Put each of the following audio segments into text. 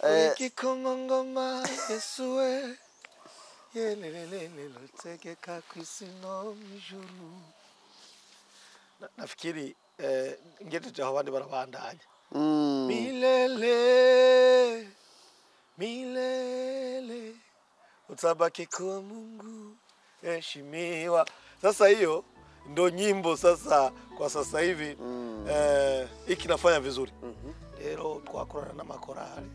Igikomangoma Yesu we yelelelele tegeka kwisino mwijuru. Nafikiri ngete abandi barabandanya. Milele milele utabaki kuwa Mungu heshimiwa. Sasa hiyo ndo nyimbo sasa kwa sasa hivi iki nafanya vizuri. Rero twakorana n'amakorali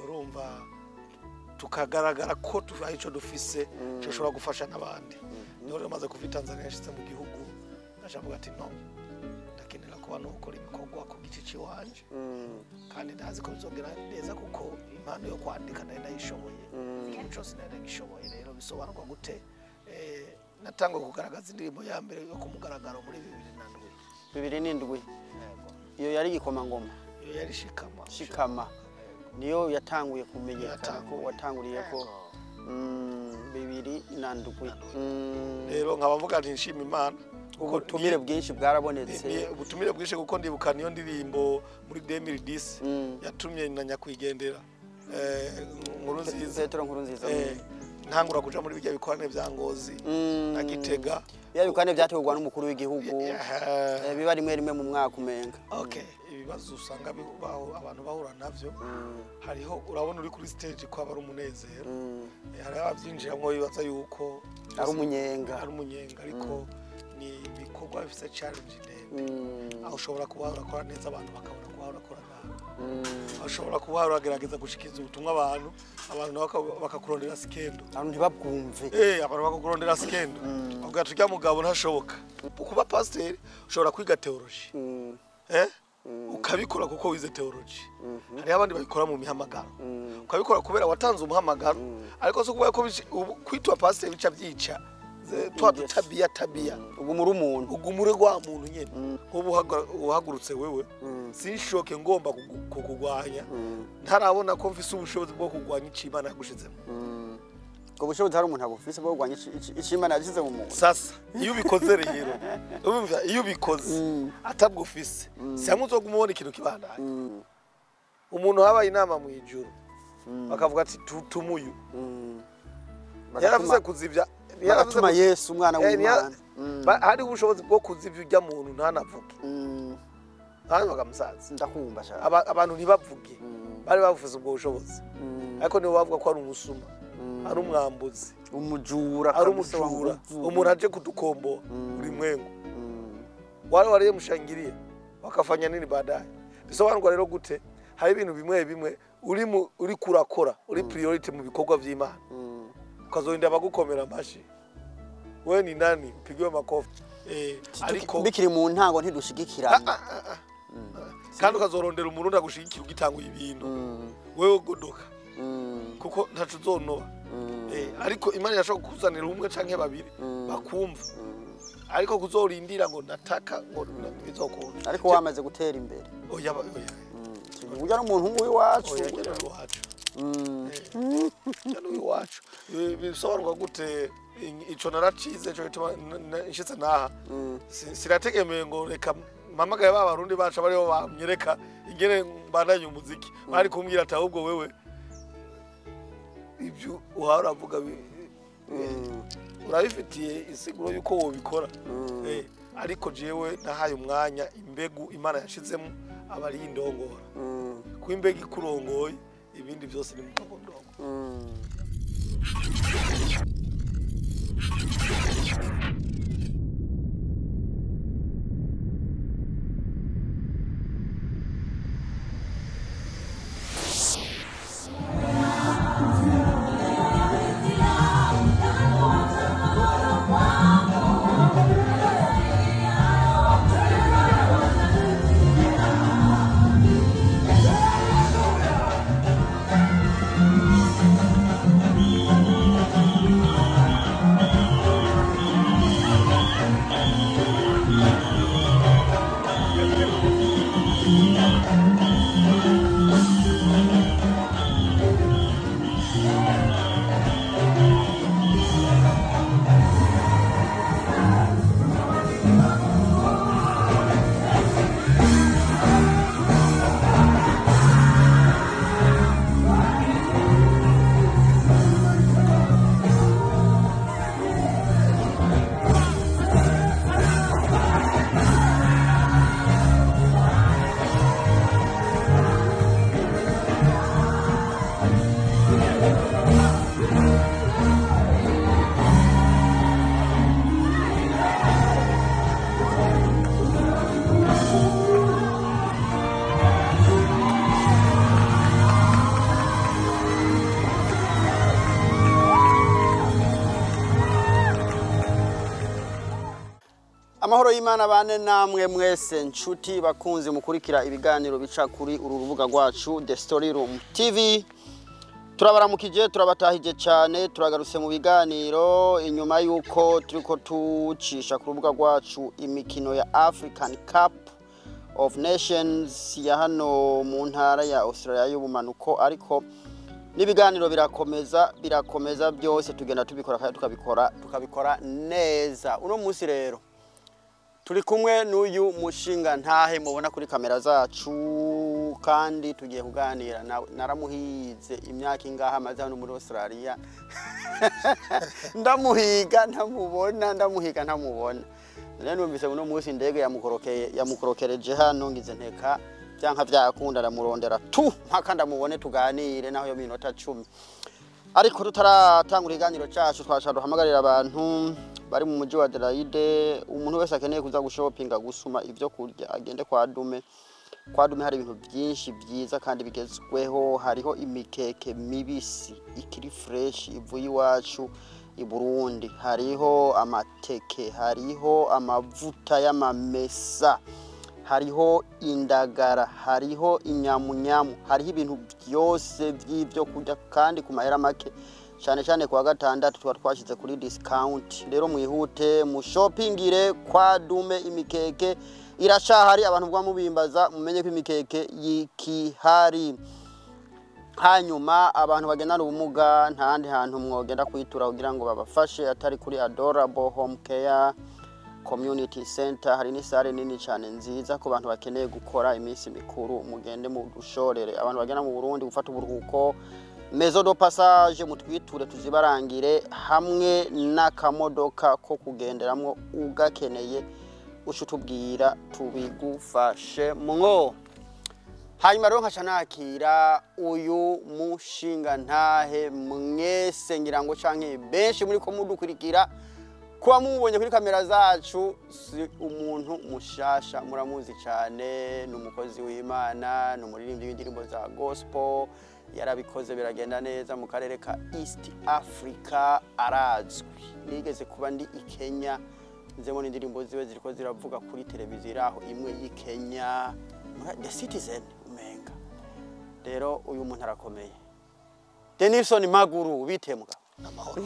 urumva tukagaragara ko tufayico dufise cyoshobora gufasha n'abandi. Niho maze kuva Tanzania yashitse mu gihugu nashavuga ati no ndakenera kuba no gukora ibikorwa ku gici wanje kandi ndazi ko bizogera neza kuko impano yo kwandika ndayishoboye ikintu cyose ndagishoboye. Rero bisobanurwa gute natangwa kugaragaza indirimbo ya mbere yo kumugaragaro muri 2007 iyo yari Igikomangoma, iyo yari Shikama niyo yatanguye kumenyekana ko watanguriye ko 2007. Rero nkabavuga nti nshima Imana ubutumire bwinshi bwarabonetse. Ubutumire bwinshi kuko ndibuka niyo ndirimbo muri 2010 yatumye na nyakwigendera Nkurunziza ntangura kuja muri bijya bikorane vya Ngozi na Gitega. Ya bikorane vyategurwa n'umukuru w'igihugu biba rimwe mu mwaka umenga. Okay, ibibazo usanga abantu bahura navyo hariho urabona uri kuri stage ko aba ari umunezero hari abavyinjiramwo bibaza yuko ari umunyenga ariko ni bikorwa bifise challenge ndende. Aho ushobora kuba urakora neza abantu bakabona kuba urakora nabi. Ashobora kuba uragerageza gushikiza ubutumwa abantu nabo bakakurondera skendo. Abantu ntibabwumve. Abantu bakakurondera skendo. Ubwo tujya mugabo ntashoboka. Kuba pastor ushobora kwiga theology. Ukabikora kuko wize theology. Hari abandi babikora mu mihamagaro. Ukabikora kubera watanze umuhamagaro ariko so kuba ko kwitwa pastor bica byica. Tabia ugumure gwa muntu nyene uhagurutse wewe sinshoke ngomba kukugwanya ntarabona ko mfise ubushobozi bwo kugwanya icimana yagushizemo. Ko bushobozi hari umuntu agufise bwo kugwanya icimana yagize mu muntu. Sasa iyo ubikoze rero urumva iyo ubikoze atabwufise siyamuzo gumubona ikintu kibandanye. Umuntu habaye inama mu ijuru bakavuga ati tumuyu yaravuze kuzivya yaratuma Yesu umwana w'Imana hari ubushobozi bwo kuzivya ujya muntu ntanavuge hano bagamusaza ndakumva cyane abantu ntibavuge bari bavuze ubwo bushobozi ariko nibo bavuga ko ari umusuma ari umwambuzi umujura umuntu aje kudukombo uri mwengo wari mushangiriye wakafanya nini baadaye. Bisobanurwa rero gute hari ibintu bimwe uri kurakora uri priority mu bikorwa vy'Imana ukazorinda bagukomera amashi. We ni nani upigiwe makofi ariko bikiri mu ntango ntidushigikirana kandi ukazorondera umuntu ndagushigikira ugitanguye ibintu wewe godoka kuko ntacu zonoba ariko Imana yashaka kuzanira umwe canke babiri bakumva ariko kuzorindira ngo nataka ngo bizokunda ariko wamaze gutera imbere. Oya uyu ari umuntu w'iwacu iwacu bisobanurwa gute ico naracize cyo gituma nshitse naha sirategemeye ngo reka mamagaye b'abarundi bacu bariho bamyereka ingene mbandanye umuziki bari kumbwira ati ahubwo wewe ibyo uharavuga urabifitiye isiguro yuko wobikora ariko jewe nahaye umwanya imbegu Imana yashizemo abari indongora ku imbegu ikurongoye ibindi byose ni mutogondongo. Amahoro y'Imana bane namwe mwese nshuti bakunzi mukurikira ibiganiro bica kuri uru rubuga rwacu The Story Room TV. Turabaramukije turabatahije cyane turagarutse mu biganiro inyuma yuko turiko tucisha ku rubuga rwacu imikino ya African Cup of Nations ya hano mu ntara ya Australia y'ubumanuko, ariko n'ibiganiro birakomeza byose tugenda tubikora kandi tukabikora neza. Uno munsi rero turi kumwe n'uyu mushinga ntahe mubona kuri kamera zacu, kandi tugiye kuganira naramuhize imyaka ingaha amaze hano muri Australia ndamuhiga ntamubona. None numvise uno munsi indege yamukorokereje hano ngize nteka byanka byakunda aramurondera mpaka ndamubone tuganire naho yo minota 10. Ariko tutaratangura iganiro cyacu twashaka duhamagarira abantu bari mu mujyi wa Adelaide, umuntu wese akeneye kuza gushopinga gusuma ivyo kurya agende kwa Dume. Kwa Dume hari ibintu byinshi byiza kandi bigezweho. Hariho imikeke mibisi ikiri fresh ivuye iwacu i Burundi, hariho amateke, hariho amavuta y'amamesa, hariho indagara, hariho inyamunyamu, hariho ibintu byose by'ibyo kurya kandi ku mahera make, cyane kwa gatandatu twashize kuri discount. Rero mwihute mu shoppingire kwa Dume, imikeke irashahari. Abantu bwa mubimbaza mumenye ko imikeke yikihari. Hanyuma abantu bagendana ubumuga ntandi hantu mwogenda kwitura kugira ngo babafashe atari kuri Adorable Home Care Community Center. Hari ni sare nini cyane nziza ko abantu bakeneye gukora iminsi mikuru, mugende mu dushorere. Abantu bagenda mu Burundi gufata uburuhuko, Maison de Passage mutwiture tuzibarangire hamwe n'akamodoka ko kugenderamwo ugakeneye ushutubwira tubigufashe mwo. Hanyuma rero nkashanakira uyu mushinga ntahe mwese ngira ngo canke benshi muri ko mudukurikira kuba mubonye kuri kamera zacu. Si umuntu mushasha, muramuzi cyane, n'umukozi w'Imana, n'umuririmbyi w'indirimbo za gospel, yarabikoze biragenda neza mu karere ka East Africa, arazwi. Nigeze kuba ndi i Kenya, nzemo n'indirimbo ziwe ziriko ziravuga kuri televiziyo aho imwe y'i Kenya, The Citizen umenga. Rero uyu muntu arakomeye. Denison Maguru bitemwa amahoro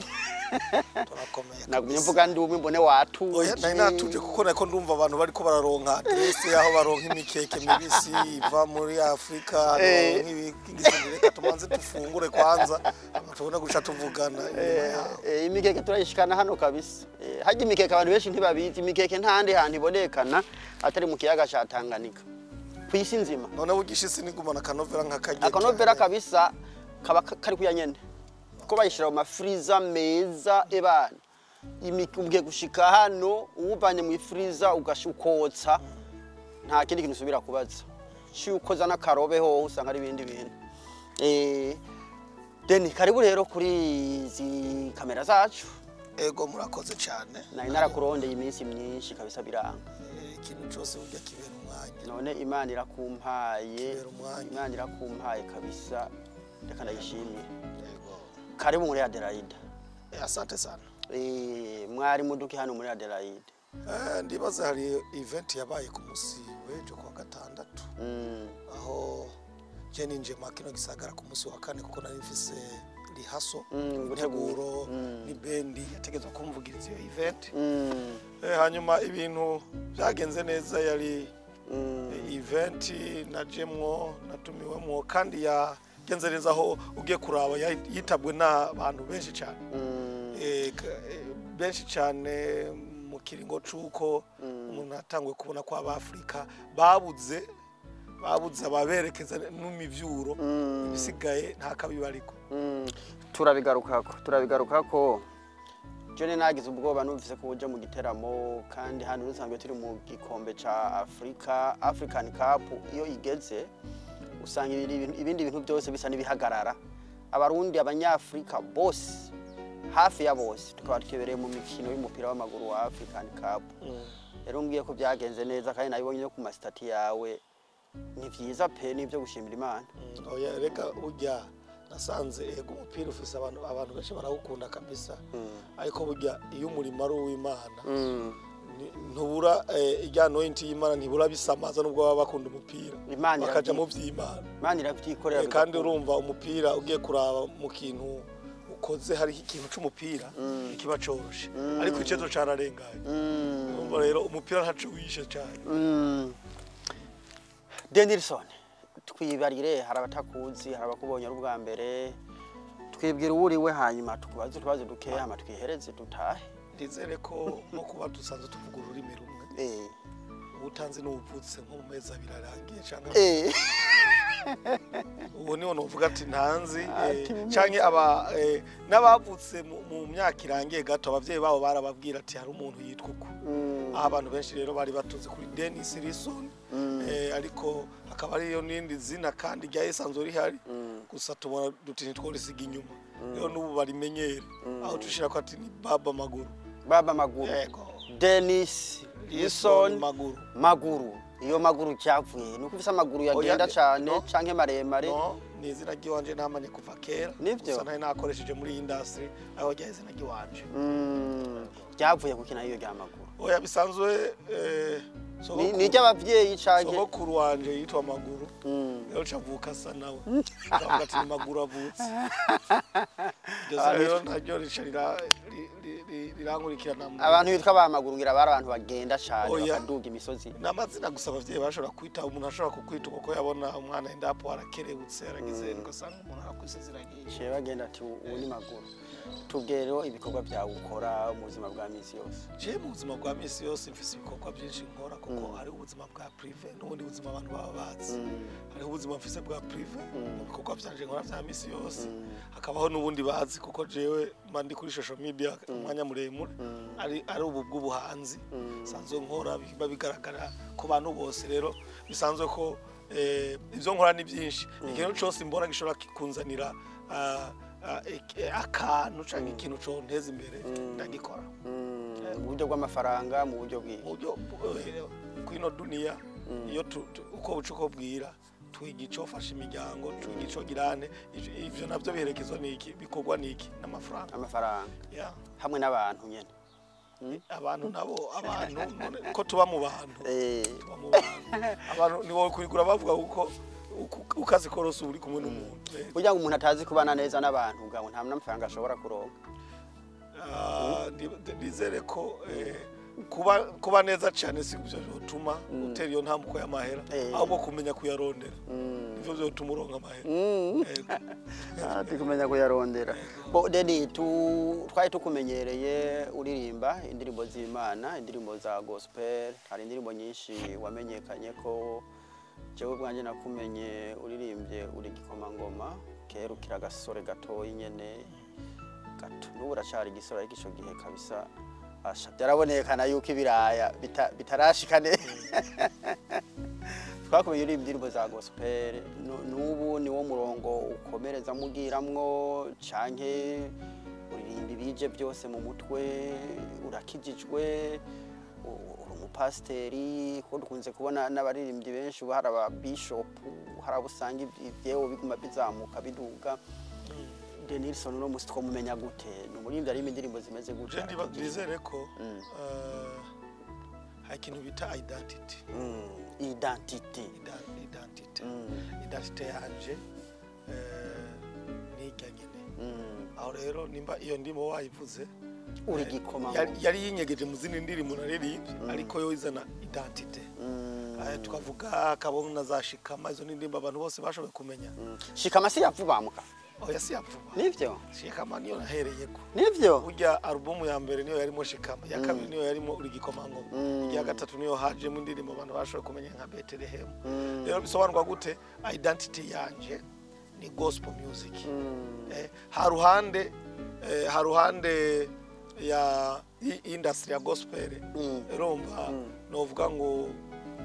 turakomeye. Nagumye mvuga ndi umwe mbone watu. Oya nari natuje kuko nako ndumva abantu bariko bararonka adresse yaho baronka imikeke mibisi iva muri Afrika, nk'igisindire tumanze tufungure kwanza tubona guca tuvugana. Imikeke turayishikana hano kabisa. Haje imikeke abantu benshi ntibabizi. Imikeke ntahandi hantu ibonekana atari mu kiyaga ca Tanganyika kwisi nzima. None bugishisi nigumana kanovera nk'akagenda. Akanovera kabisa kaba kari kuyanyene ko bayishira mu mafriza meza ebana. Imikubwe gushika hano ubanye mu ifriza ugashukotsa nta kindi kintu usubira kubaza. Cyukoza n'akarobe ho usanga ari ibindi bintu. Deni karibu rero kuri izi kamera zacu. Ego murakoze cyane. Nari narakurondeye iminsi myinshi kabisa biranga. Ikintu cyose burya kibera umwanya. None Imana irakumpaye kabisa. Reka ndayishimire. Karibu muri Adelaide. Asante sana. Mwari muduki hano muri Adelaide. Ndibaza hari event yabaye ku musi wejo kwa gatandatu. Aho je ninje makino gisagara ku musi wa kane kuko nari mfise rihaso guteguro ni bendi yategezwe kumvugiriza iyo event. Hanyuma ibintu byagenze neza, yari event najemwo natumiwemo kandi ya genzereza aho ugiye kuraba yitabwe n'abantu benshi cyane. Benshi cyane mu kiringo cuko umuntu atangwe kubona kwa Afrika babuze ababerekeza n'imivyuro ibisigaye nta kabibariko. Turabigarukako Jone nagize ubwoba numvise ko uje mu giteramo, kandi hano rusanzwe turi mu gikombe ca African Cup. Iyo igeze usanga ibindi bintu byose bisa nibihagarara. Abarundi abanyafrika bose hafi ya bose tukaba twibereye mu mikino y'umupira w'amaguru wa African Cup. Rero ngiye ko byagenze neza kandi nabibonye no ku mastati yawe. Ni vyiza pe nivyo gushimira Imana. Oya reka ujya nasanze ego umupira ufise abantu benshi barawukunda kabisa. Ariko burya iyo umurimo ari uw'Imana ntubura ijya anointing y'Imana ntibura bisamaza nubwo baba bakunda umupira bakaja mu vy'Imana Imana iravyikorera kandi urumva umupira ugiye kuraba mu kintu ukoze hari ikintu c'umupira ikiba coroshe ariko icezo cararengaye urumva rero umupira ntaco wishe cyane Denilson twibarire hari abatakuzi hari abakubonye ari ubwa mbere twibwira uriwe hanyuma tukubaze tubaze dukeya hama twihereze dutahe ndizere ko no kuba dusanzwe tuvuga ururimi rumwe ubutanzi n'ubupfutse nko mu mezi abiri arangiye cyangwa ubu niho novuga ati ntanzi canke aba n'abavutse mu myaka irangiye gato abavyeyi babo barababwira ati hari umuntu yitwa uko abantu benshi rero bari batuze kuri Dennis Rison ariko akaba ariyo nindi zina kandi rya isanzwe rihari gusa tubona duti ntitworisiga inyuma rero n'ubu barimenyere aho tushira ko ati ni Baba Maguru Dennis Rison Maguru iyo maguru cyavuye nuko ufise amaguru yagenda cyane canke maremare ni izina giwanje namanye kuva kera gusa nayo nakoresheje muri industry aho rya izina giwanje cyavuye kukina iyo rya maguru oya bisanzwe ni cy'abavyeyi canke sogokuru wanje yitwa Maguru rero cavuka sa nawe avuga ati ni Maguru avutse rero naryo ricarira rirankurikirana abantu bitwa ba Maguru ngira bari abantu bagenda cyane bakaduga imisozi n'amazina gusa abavyeyi bashobora kwita umuntu ashobora kukwita uko yabona umwana indapo arakerebutse aragize ngasanga umuntu arakwiziziragiye cye bagenda ati ubu ni Maguru tubwero ibikorwa byawe ukora mu buzima bwa misi yose je mu buzima bwa misi yose mfise ibikorwa byinshi nkora kuko hari ubuzima bwa privé n'ubundi buzima abantu baba bazi hari ubuzima mfise bwa privé mu bikorwa byanje nkora bya misi yose hakabaho n'ubundi bazi kuko jewe mandi kuri social media umwanya muremure ari ubu bw'ubuhanzi sanzwe nkora biba bigaragara ku bantu bose rero bisanzwe ko ivyo nkora ni byinshi ikintu cyose mbona gishobora kunzanira akantu canke ikintu cyo nteza imbere ndagikora mu buryo bw'amafaranga mu buryo kwino dunia iyo uko bucuko bwira twigico fasha imiryango twigico girane ivyo navyo biherekezwa niki bikorwa niki n'amafaranga hamwe n'abantu nyene abantu nabo abantu ko tuba mu bantu abantu niwo kurigura bavuga uko ukazi korose uri kumwe n'umuntu kugira ngo umuntu atazi kubana neza n'abantu ubwo nta n'amafaranga ashobora kuronka ndizere ko kuba neza cyane si byo bituma utera iyo ntambuko y'amahera ahubwo kumenya kuyarondera nivyo byo bituma uronka amahera kumenya kuyarondera bo Deni twari tukumenyereye uririmba indirimbo z'Imana indirimbo za gospel hari indirimbo nyinshi wamenyekanye ko jewe bwanje nakumenye uririmbye uri gikomangoma kerukira gasore gatoyi nyene gato n'ubura cyari gisore ariko ico gihe kabisa asha byarabonekana yuko ibiraya bitarashikane twakumenye uri indirimbo za gospel n'ubu ni wo murongo ukomereza mugiramwo canke uririmba ibije byose mu mutwe urakijijwe umupasteri ko dukunze kubona n'abaririmbyi benshi hari aba bishop hari abusanga ibyewo biguma bizamuka biduga Denilson no musi twomumenya gute n'umuririmbyi ari indirimbo zimeze gute je ndizere ko hakintu bita identity yanje niganyene aho rero nimba iyo ndimo wayivuze uri gikoma yari yinyegeje mu zindi ndirimbo naririmbye ariko yo izana identity tukavuga kabona za Shikama izo ndimba abantu bose bashobe kumenya Shikama si yavubamuka oya si yavuba nivyo Shikama niyo nahereyeko nivyo ujya album ya mbere niyo yarimo Shikama ya kabiri niyo yarimo uri gikomango ya gatatu niyo haje mu ndirimbo abantu bashobe kumenya nka Bethlehem rero bisobanurwa gute identity yanje ni gospel music haruhande ya industry ya gospel romba novuga ngo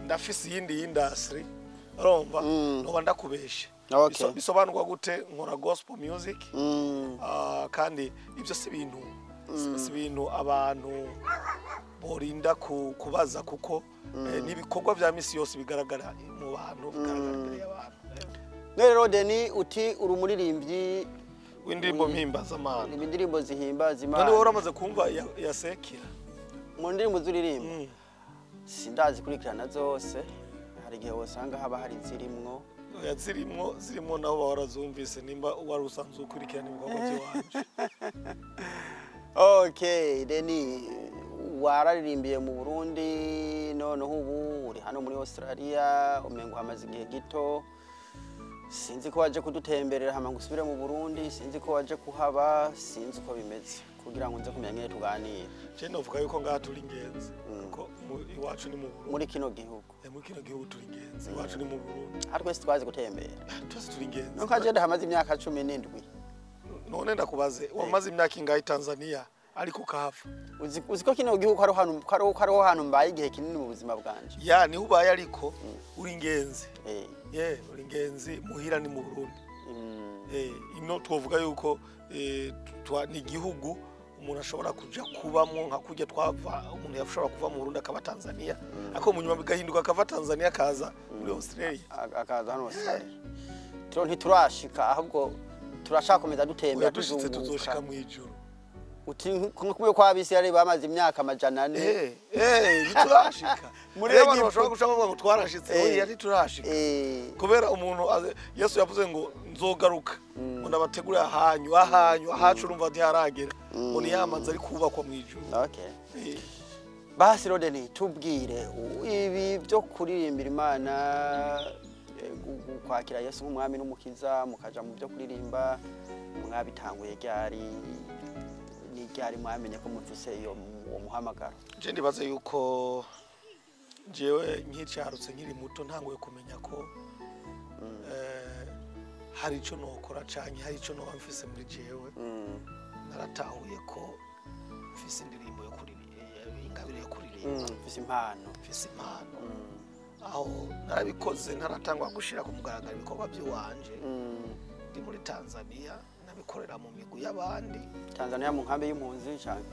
ndafise yindi industry romba no ndakubeshe bisobanurwa gute nkora gospel music kandi ibyo si ibintu abantu borinda kubaza kuko nibikorwa bya misi yose bigaragara mu bantu bigaragara imbere y'abantu rero Deni uti uri umuririmbyi w'indirimbo mpimbaza Imana indirimbo zihimbaza Imana none uramaze kumva ya Sekira mu ndirimbo zuririmba sindazi kurikirana zose hari igihe wasanga haba hari zirimwo zirimo naho warazumvise nimba wari usanzwe ukurikirana ibikorwa by'iwanje. Okay, Deni wararirimbiye mu Burundi noneho ubu uri hano muri Australia umengo hamaze igihe gito. Sinzi ko waje kudutemberera hama ngusubire mu Burundi, sinzi ko waje kuhaba, sinzi ko bimeze kugira ngo nze kumenya ngene tuganira. Je novuga yuko ngaha turi ingenzi kuko iwacu ni mu Burundi. Muri kino gihugu. Muri kino gihugu turi ingenzi, iwacu ni mu Burundi. Twese twaje gutembera. Twese turi ingenzi. Nuko aje hamaze imyaka 17. None ndakubaze wamaze imyaka ingahe Tanzania ariko kahava? Uziko kino gihugu kariho hantu mbaye igihe kinini mu buzima bwanje. Ya ni ubaye ariko uri ingenzi. Uri ingenzi muhira ni mu Burundi. Ino twovuga yuko ni igihugu umuntu ashobora kuja kubamo nka kujya twava umuntu yashobora kuva mu Burundi akaba Tanzania ako mu nyuma bigahinduka akava Tanzania akaza muri Australia akaza hano Australia. Ntiturashika ahubwo turashakomeza dutembera tuzoshika mu ijuru. Kumwe kwa bisi yari bamaze imyaka amajana 4. Niturashika. Muri abantu bashobora gushaka ngo twarashitse yari turashika. Kubera umuntu Yesu yavuze ngo nzogaruka. Ngo ndabategurira ahanyu ahacu urumva ntiharagera. Ngo niyamaze ari kubakwa mu ijuru. Okay. Basi Rodeni tubwire ibi byo kuririmbira Imana kwakira Yesu nk'umwami n'umukiza mukaja mu byo kuririmba mwabitanguye ryari ryari mwamenye ko mufise iyo muhamagaro? Je ndibaze yuko jewe nkicarutse nkiri muto ntanguye kumenya ko hari ico nokora canke hari ico noba mfise muri jewe. Naratahuye ko mfise indirimbo yo kuririmba, ingabire yo kuririmba, mfise impano. Aho narabikoze ntaratangwa gushira ku mugaragaro ibikorwa by'iwanje. Ndi muri Tanzania nabikorera mu migwi y'abandi. Tanzania mu nkambe y'impunzi cyane.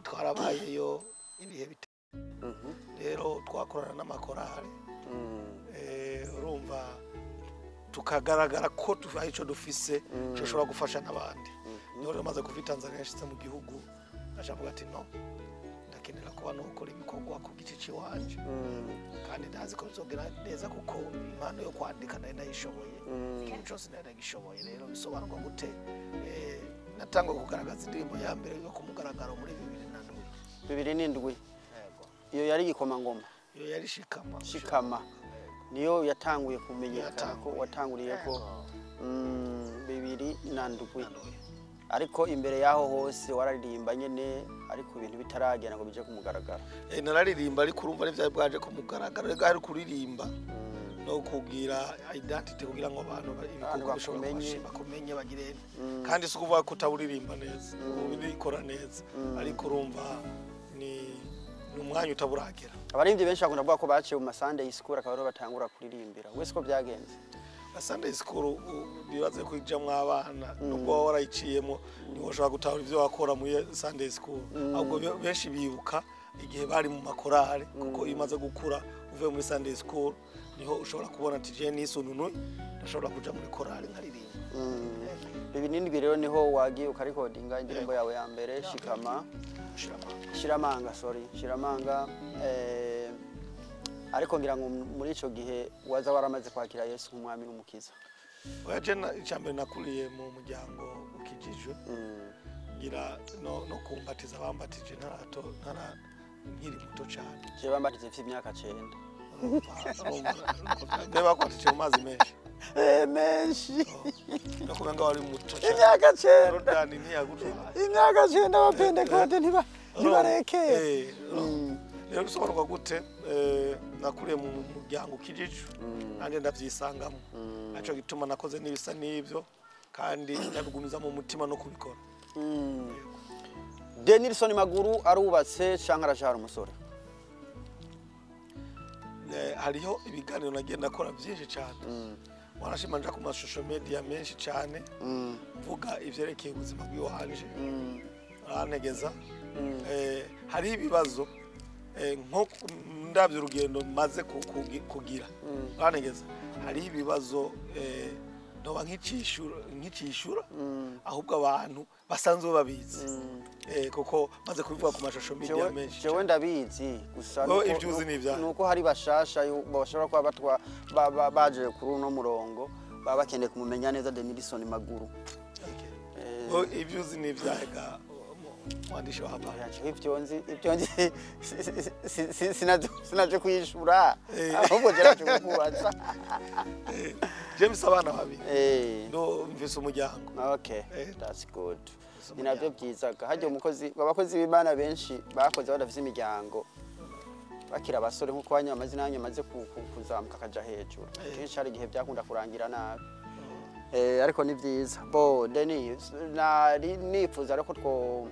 Twarabayeyo ibihe bite. Rero twakorana n'amakorari. Urumva tukagaragara ko tufaye ico dufise cyoshobora gufasha n'abandi. Niho maze kuva Tanzania yashitse mu gihugu ashavuga ati no ndakenera kuba no gukora ibikorwa ku gice ciwanje. Kandi ndazi ko bizogera neza kuko impano yo kwandika ndayishoboye. Ikintu cyose ndagishoboye rero bisobanurwa gute natangwa kugaragaza indirimbo ya mbere yo kumugaragaro muri 2007. Iyo yari gikomangoma. Iyo yari shikama. Niyo yatanguye kumenyekana ko watanguriye ko 2007. Ariko imbere yaho hose wararirimba nyene ariko ibintu bitaragera ngo bije kumugaragara. Nararirimba ariko urumva ari byaje bwaje kumugaragara rega ari kuririmba no kugira identity kugira ngo abantu bakumenye bagire kandi sukuvuga ko utawuririmba neza ubikora neza ariko urumva ni umwanya utaburagera. Abaririmbyi benshi bakunda kuvuga ko baciye mu Sunday school akaba batangura kuririmbira. Wese ko byagenze? Sunday school bibaze kwijamwe abana nubwo warayiciyemo niho ushobora gutahura ivyo wakora muri Sunday school. Ahubwo benshi bibuka igihe bari mu makorale kuko imaze gukura uvuye muri Sunday school niho ushobora kubona ati je nisununu ndashobora kuja muri korale nkaririmba. 2007 rero niho wagiye ukarikodinga indirimbo yawe ya mbere Shiramanga. Ariko ngira ngo muri ico gihe waza waramaze kwakira Yesu nk'umwami n'umukiza. Waje icambere nakuriye mu muryango ukijijwe. Ngira no kumbatiza bambatije nkiri muto cyane. Je bambatize mfite imyaka 9. Beba kwatije mu mazi menshi. Menshi. Nakubanga wari muto cyane. Imyaka 9. Rodani ntiyagutwara. Imyaka 9 abapentekote ntibarekeye. Rero bisobanurwa gute nakuriye mu muryango ukijijwe nanjye ndavyisangamo. Aco gituma nakoze nibisa nivyo kandi ndabigumiza mu mutima no kubikora. Denilson Maguru arubatse canke arashara umusore? Hariho ibiganiro nagenda akora byinshi cyane. Warashimanja ku mashusho media menshi cyane. Mvuga ivyerekeye ubuzima bw'iwanje. Arantegeza. Hari ibibazo nko ndavye urugendo maze kugira. Arantegeza. Hari ibibazo noba nkicishura ahubwo abantu basanzwe babizi kuko maze kubivuga ku mashusho media menshi jewe ndabizi gusa ivyuzi n'ivyaha nuko hari bashasha bashobora kuba batwa baje kuri uno murongo baba bakeneye kumumenya neza Denilson Maguru. Ivyuzi n'ivyaha mwandishi wa habari ivyonzi sinaje kwishura ahubwo geraje kukubaza James abana babiri ndo mvise umuryango. Okay, that's good. Ninavyo byizaga hajye umukozi abakozi b'Imana benshi bakoze badafise imiryango bakira abasore nkuko banya amazina yanyu maze kuzamuka kaja hejuru kenshi hari igihe byakunda kurangira nabi ariko ni byiza bo Denis nari nifuza ariko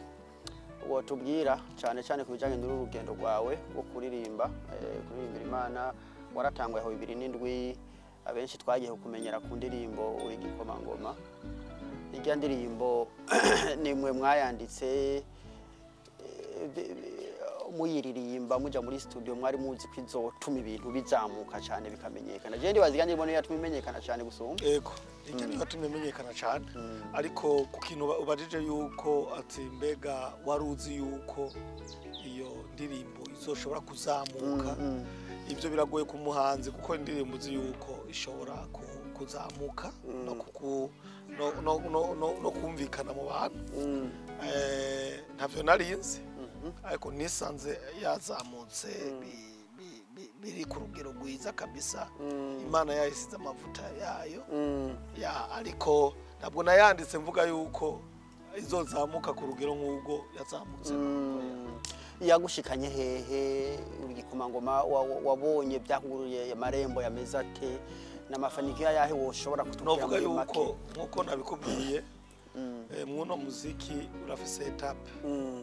wotubwira cyane cyane kubijanye n'urugendo rwawe rwo kuririmbira Imana waratangwa aho 2007 abenshi twagiye kumenyera ku ndirimbo uri gikomangoma irya ndirimbo nimwe mwayanditse muyiririmba muja muri studio mwari muzi kwizotuma ibintu bizamuka cyane bikamenyekana je ndibazi kandi mbone yatumye imenyekana cyane gusumba yego iryo niyo yatumye imenyekana cyane ariko ku kintu ubajije yuko ati mbega waruzi yuko iyo ndirimbo izoshobora kuzamuka ibyo biragoye ku muhanzi kuko indirimbo uzi yuko ishobora kuzamuka no kumvikana mu bantu ntavyo narinzi ariko nisanze yazamutse biri ku rugero rwiza kabisa Imana yayisize amavuta yayo ariko ntabwo nayanditse mvuga yuko izozamuka ku rugero nk'ubwo yazamutse yagushikanye hehe ugikomangoma wabonye byahuruye amarembo yameze ate n'amafanikio yahe woshobora kutubwira novuga yuko nkuko nabikubwiye muno muziki urafise etape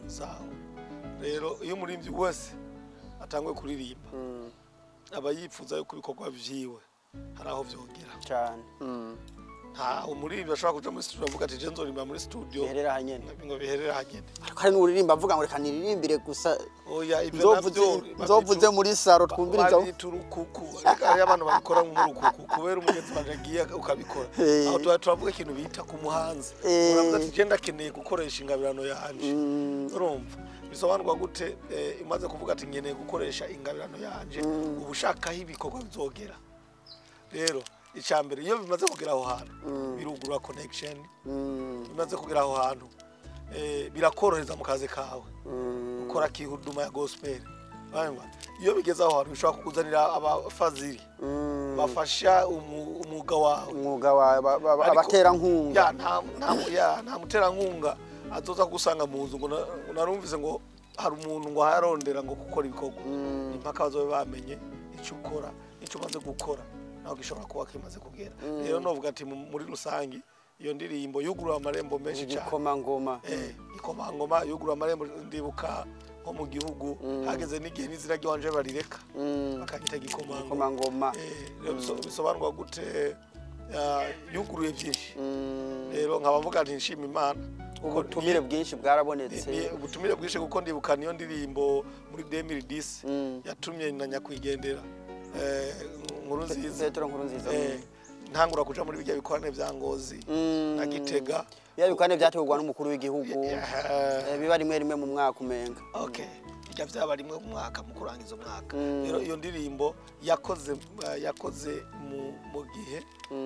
zawo rero iyo umurimbyi wese atangwe kuririmba aba yifuza yuko ibikorwa vyiwe hari aho vyogera cyane nta umuririmbi ashobora kuja muri studio avuga ati je nzorimba muri studio biherera hanyene ngo biherera hanyene ariko hari n'uririmba avuga ngo reka niririmbire gusa oya ibyo nzovuze muri saro twumviriza turukuku reka y'abantu babikora mu rukuku kubera umugenzi wanje agiye ukabikora aho turavuga ikintu bita ku muhanzi uravuga ati je ndakeneye gukoresha ingabirano yanje urumva bisobanurwa gute imaze kuvuga ati nkeneye gukoresha ingabirano yanje ubushaka ibikorwa bizogera rero icambere iyo bimaze kugera aho hantu birugura connection bimaze kugera aho hantu birakorohereza mu kazi kawe ukora kihuduma ya gospel banywa iyo bigeze aho hantu bishobora kukuzanira abafaziri bafasha umwuga wawe abatera nkunga nta mutera nkunga azoza gusanga mu nzu ngo narumvise ngo hari umuntu ngo harondera ngo gukora ibikorwa impaka bazobe bamenye icyo ukora icyo umaze gukora naho gishobora kuba kimaze kugera rero novuga ati muri rusangi iyo ndirimbo yugurura amarembo menshi cyane ikomangoma yugurura amarembo ndibuka nko mu gihugu hageze n'igihe n'izina ryanje barireka bakanyita gikomangoma bisobanurwa gute yuguruye byinshi rero nkaba mvuga nti nshima Imana ubutumire bwinshi bwarabonetse ubutumire bwinshi kuko ndibuka niyo ndirimbo muri 2010 yatumye na nyakwigendera nkuru nziza ntangura kuja muri bijya bikorane vya Ngozi na Gitega ya bikorane byategurwa n'umukuru w'igihugu biba rimwe mu mwaka umenga okay bijya byaba rimwe mu mwaka mu kurangiza umwaka rero iyo ndirimbo yakoze mu gihe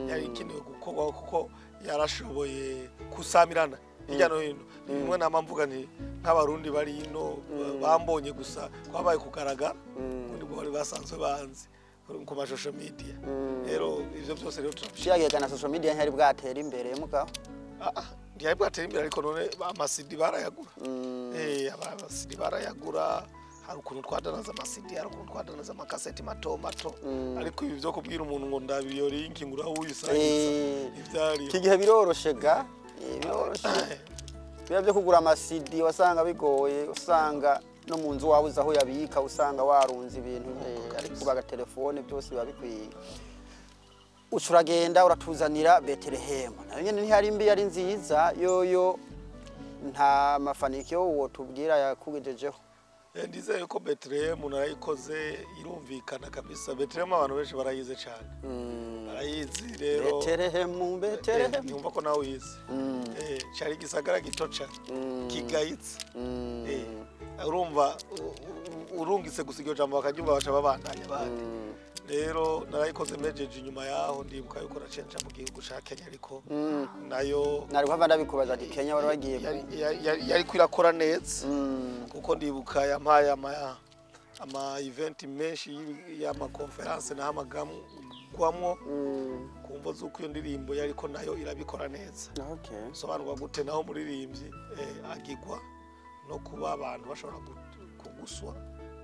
yari ikinewe gukorwa kuko yarashoboye kusamirana hirya no hino rimwe nama mvuga nti nk'abarundi bari ino bambonye gusa kwabaye kugaragara undi bari basanzwe banzi ku mashusho media rero ivyo byose rero turashiyagega na social media ntari bwatera imbere muka ndiye bwatera imbere ariko none amasidi barayagura amasidi barayagura hari ukuntu twadanaza amasidi hari ukuntu twadanaza amakaseti mato ariko ibi byo kubwira umuntu ngo ndabiyo link ngura uyisangiza ivyari kigihe biroroshega biroroshe biba byo kugura amasidi wasanga bigoye usanga no mu nzu wawe uzaho yabika usanga warunze ibintu ariko baga telefone byose biba bikwiye ucuragenda uratuzanira Bethlehem nayo nyene ntihari mbi yari nziza yoyo nta mafanikio wo tubwira yakugejejeho ndizeye ko Bethlehem narayikoze irumvikana kabisa. Bethlehem abantu benshi barayize cyane. Barayizi rero. Bethlehem. Nyumva ko nawe uyizi. Cyari gisagara gito cyane. Kigayitse. Urumva urungitse gusiga jambo bakajyumva baca babandanya bandi. Rero narayikoze mejeje inyuma yaho ndibuka yuko nacenja mu gihugu ca Kenya ariko nayo nari kwava ndabikubaza ati Kenya wari wagiye yari kwirakora neza kuko ndibuka yampaye ama event menshi y'ama conference na hamagamwamwo kumva zuko iyo ndirimbo yariko nayo irabikora neza. Okay. Sobanurwa gute naho muririmbyi agigwa no kuba abantu bashobora kuguswa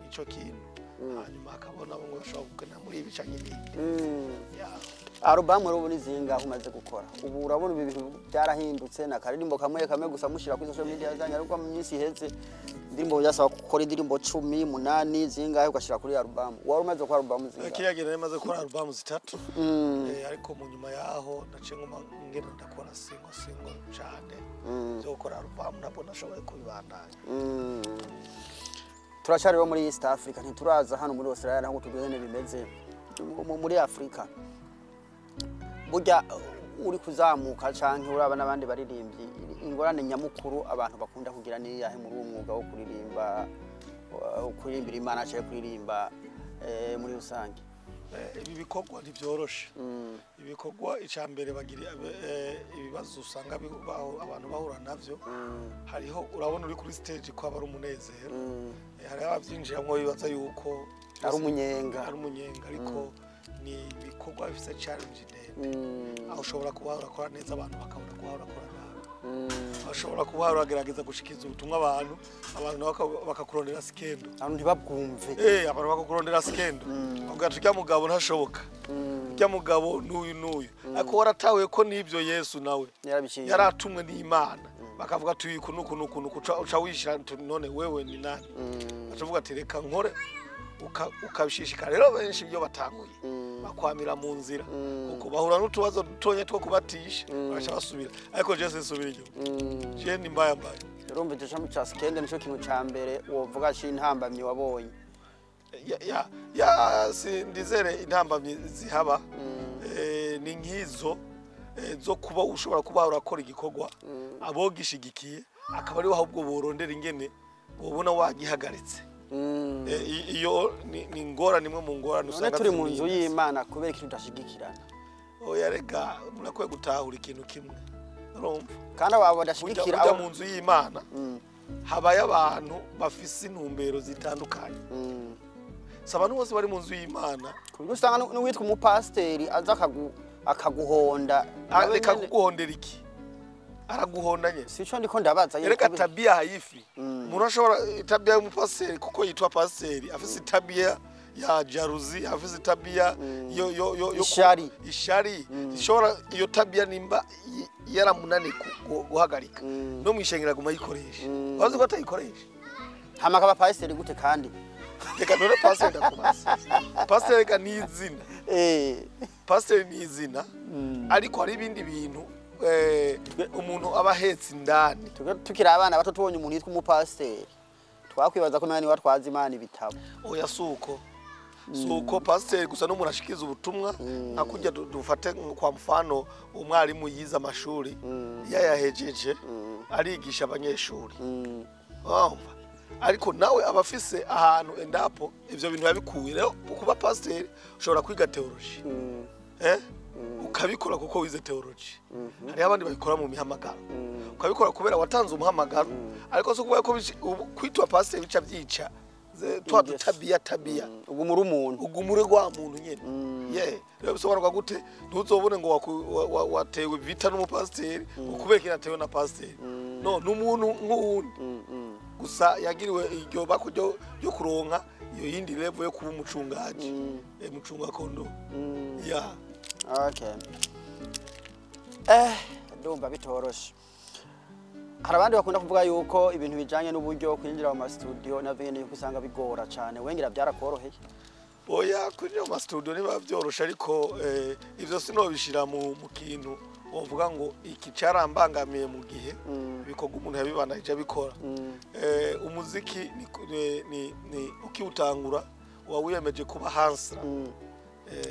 ico kintu. Hanyuma akabona bamwe bashobora kugana muri ibi canke ibi. Album rero ni zinga umaze gukora. Ubu urabona ibi bintu byarahindutse na karirimbo kamwe gusa mushira kuri social media zanyu ariko mu minsi iheze indirimbo byasaba gukora indirimbo 10 8 zingahe ugashira kuri album. Wari umaze gukora album zinga? Kiyagera nemaze gukora album 3. Ariko mu nyuma yaho nace ngena ndakora single cyane. Byo gukora album nabo nashoboye kubibandanya. Turashari bo muri East Africa ntituraza hano muri Australia naho tugene bimeze muri Africa. Burya uri kuzamuka canke uraba nabandi baririmbyi ingorane nyamukuru abantu bakunda kugira ni yahe muri uwo mwuga wo kuririmbira Imana cyangwa kuririmba muri rusange. Ibi bikorwa ntibyoroshe. Ibikorwa icambere bagira ibibazo usanga abantu bahura navyo. Hariho urabona uri kuri stage ko aba ari umunezero. Hari abavyinjira mwo bibaza yuko ari umunyenga ariko ni bikorwa bifite challenge ndende. Aho ushobora kuba urakora neza abantu bakabona kuba urakora nabi. Ashobora kuba uragerageza gushikiza ubutumwa abantu bakakurondera skendo. Abantu ntibabwumve. Abantu bakakurondera skendo. Ugaca rya mugabo ntashoboka. Rya mugabo n'uyu. Ariko waratawe ko nibyo Yesu nawe yaratumwe n'Imana. Bakavuga tuyiko nuko uca wishira none wewe ni nani? Acavuga ati reka nkore ukabishishika. Rero benshi byo batanguye bakwamira mu nzira uko bahura n'utubazo dutonye two kubatisha bacha basubira ariko je sesubira igihe je ni mbaya urumva cyo cha skende nico kintu ca mbere wovuga ci intambamye wabonye si ndizere intambamye zihaba ni nkizo zo kuba ushobora kuba urakora igikorwa abogishigikiye akaba ari ahubwo borondera ingene bobona wagihagaritse. Iyo ni ngora nimwe mu ngorane usanga turi mu nzu y'Imana kubera ikintu udashigikirana. Oya rega murakwiye gutahura ikintu kimwe. Urumva? Kandi abo badashigikira abo mu nzu y'Imana habaye abantu bafise intumbero zitandukanye. Abantu bose bari mu nzu y'Imana kubwo usanga n'uwitwa umupasteri aza akaguhonda. Reka kuguhondera iki? Araguhondanye. Sico ndiko ndabaza reka tabia haifi. Umuntu ashobora tabia y'umupasteri kuko yitwa pasteri afise tabia ya jaruzi afise tabia yo ishari ishobora iyo tabia nimba yaramunani guhagarika no mwishengera guma yikoresha bazi ko atayikoresha hama kaba pasteri gute kandi reka none pasteri ndakubaza pasteri ka nizina pasteri nizina ariko hari ibindi bintu umuntu abahetse indani tukira abana bato tubonye umuntu yitwa umupasteri twakwibaza ko nani watwaza Imana ibitabo. Oya suko pasteri gusa no murashikiza ubutumwa nakujya dufate kwa mfano umwarimu yiza amashuri yayahejeje arigisha abanyeshuri. Ariko nawe abafise ahantu endapo ivyo bintu yabikuye rero kuba pasteri ushobora kwiga theology. Ukabikora kuko wize theology. Hari abandi babikora mu mihamagaro. Ukabikora kubera watanze umuhamagaro ariko so kuba ko kwitwa pasteri bica byica twa tabia ugumure gwa muntu nyene. Rero bisobanurwa gute ntuzobone ngo watewe vita n'umupasteri ukubera kinatewe na pasteri. No n'umuntu nk'uwundi gusa yagiriwe iryo bakujyo yo kuronka iyo yindi level yo kuba umucungaji mucunga kondo. Okay. Ndumva bitoroshe. Hari abandi bakunda kuvuga yuko ibintu bijanye n'uburyo kwinjira mu studio na vene yuko usanga bigora cyane wengira byarakoroheye. Oya kwinjira mu studio niba byoroshe ariko ivyo sino bishira mu kintu wovuga ngo iki carambangamiye mu gihe bikorwa umuntu yabibandanije abikora umuziki ni ukiutangura wa wiyemeje kuba hansra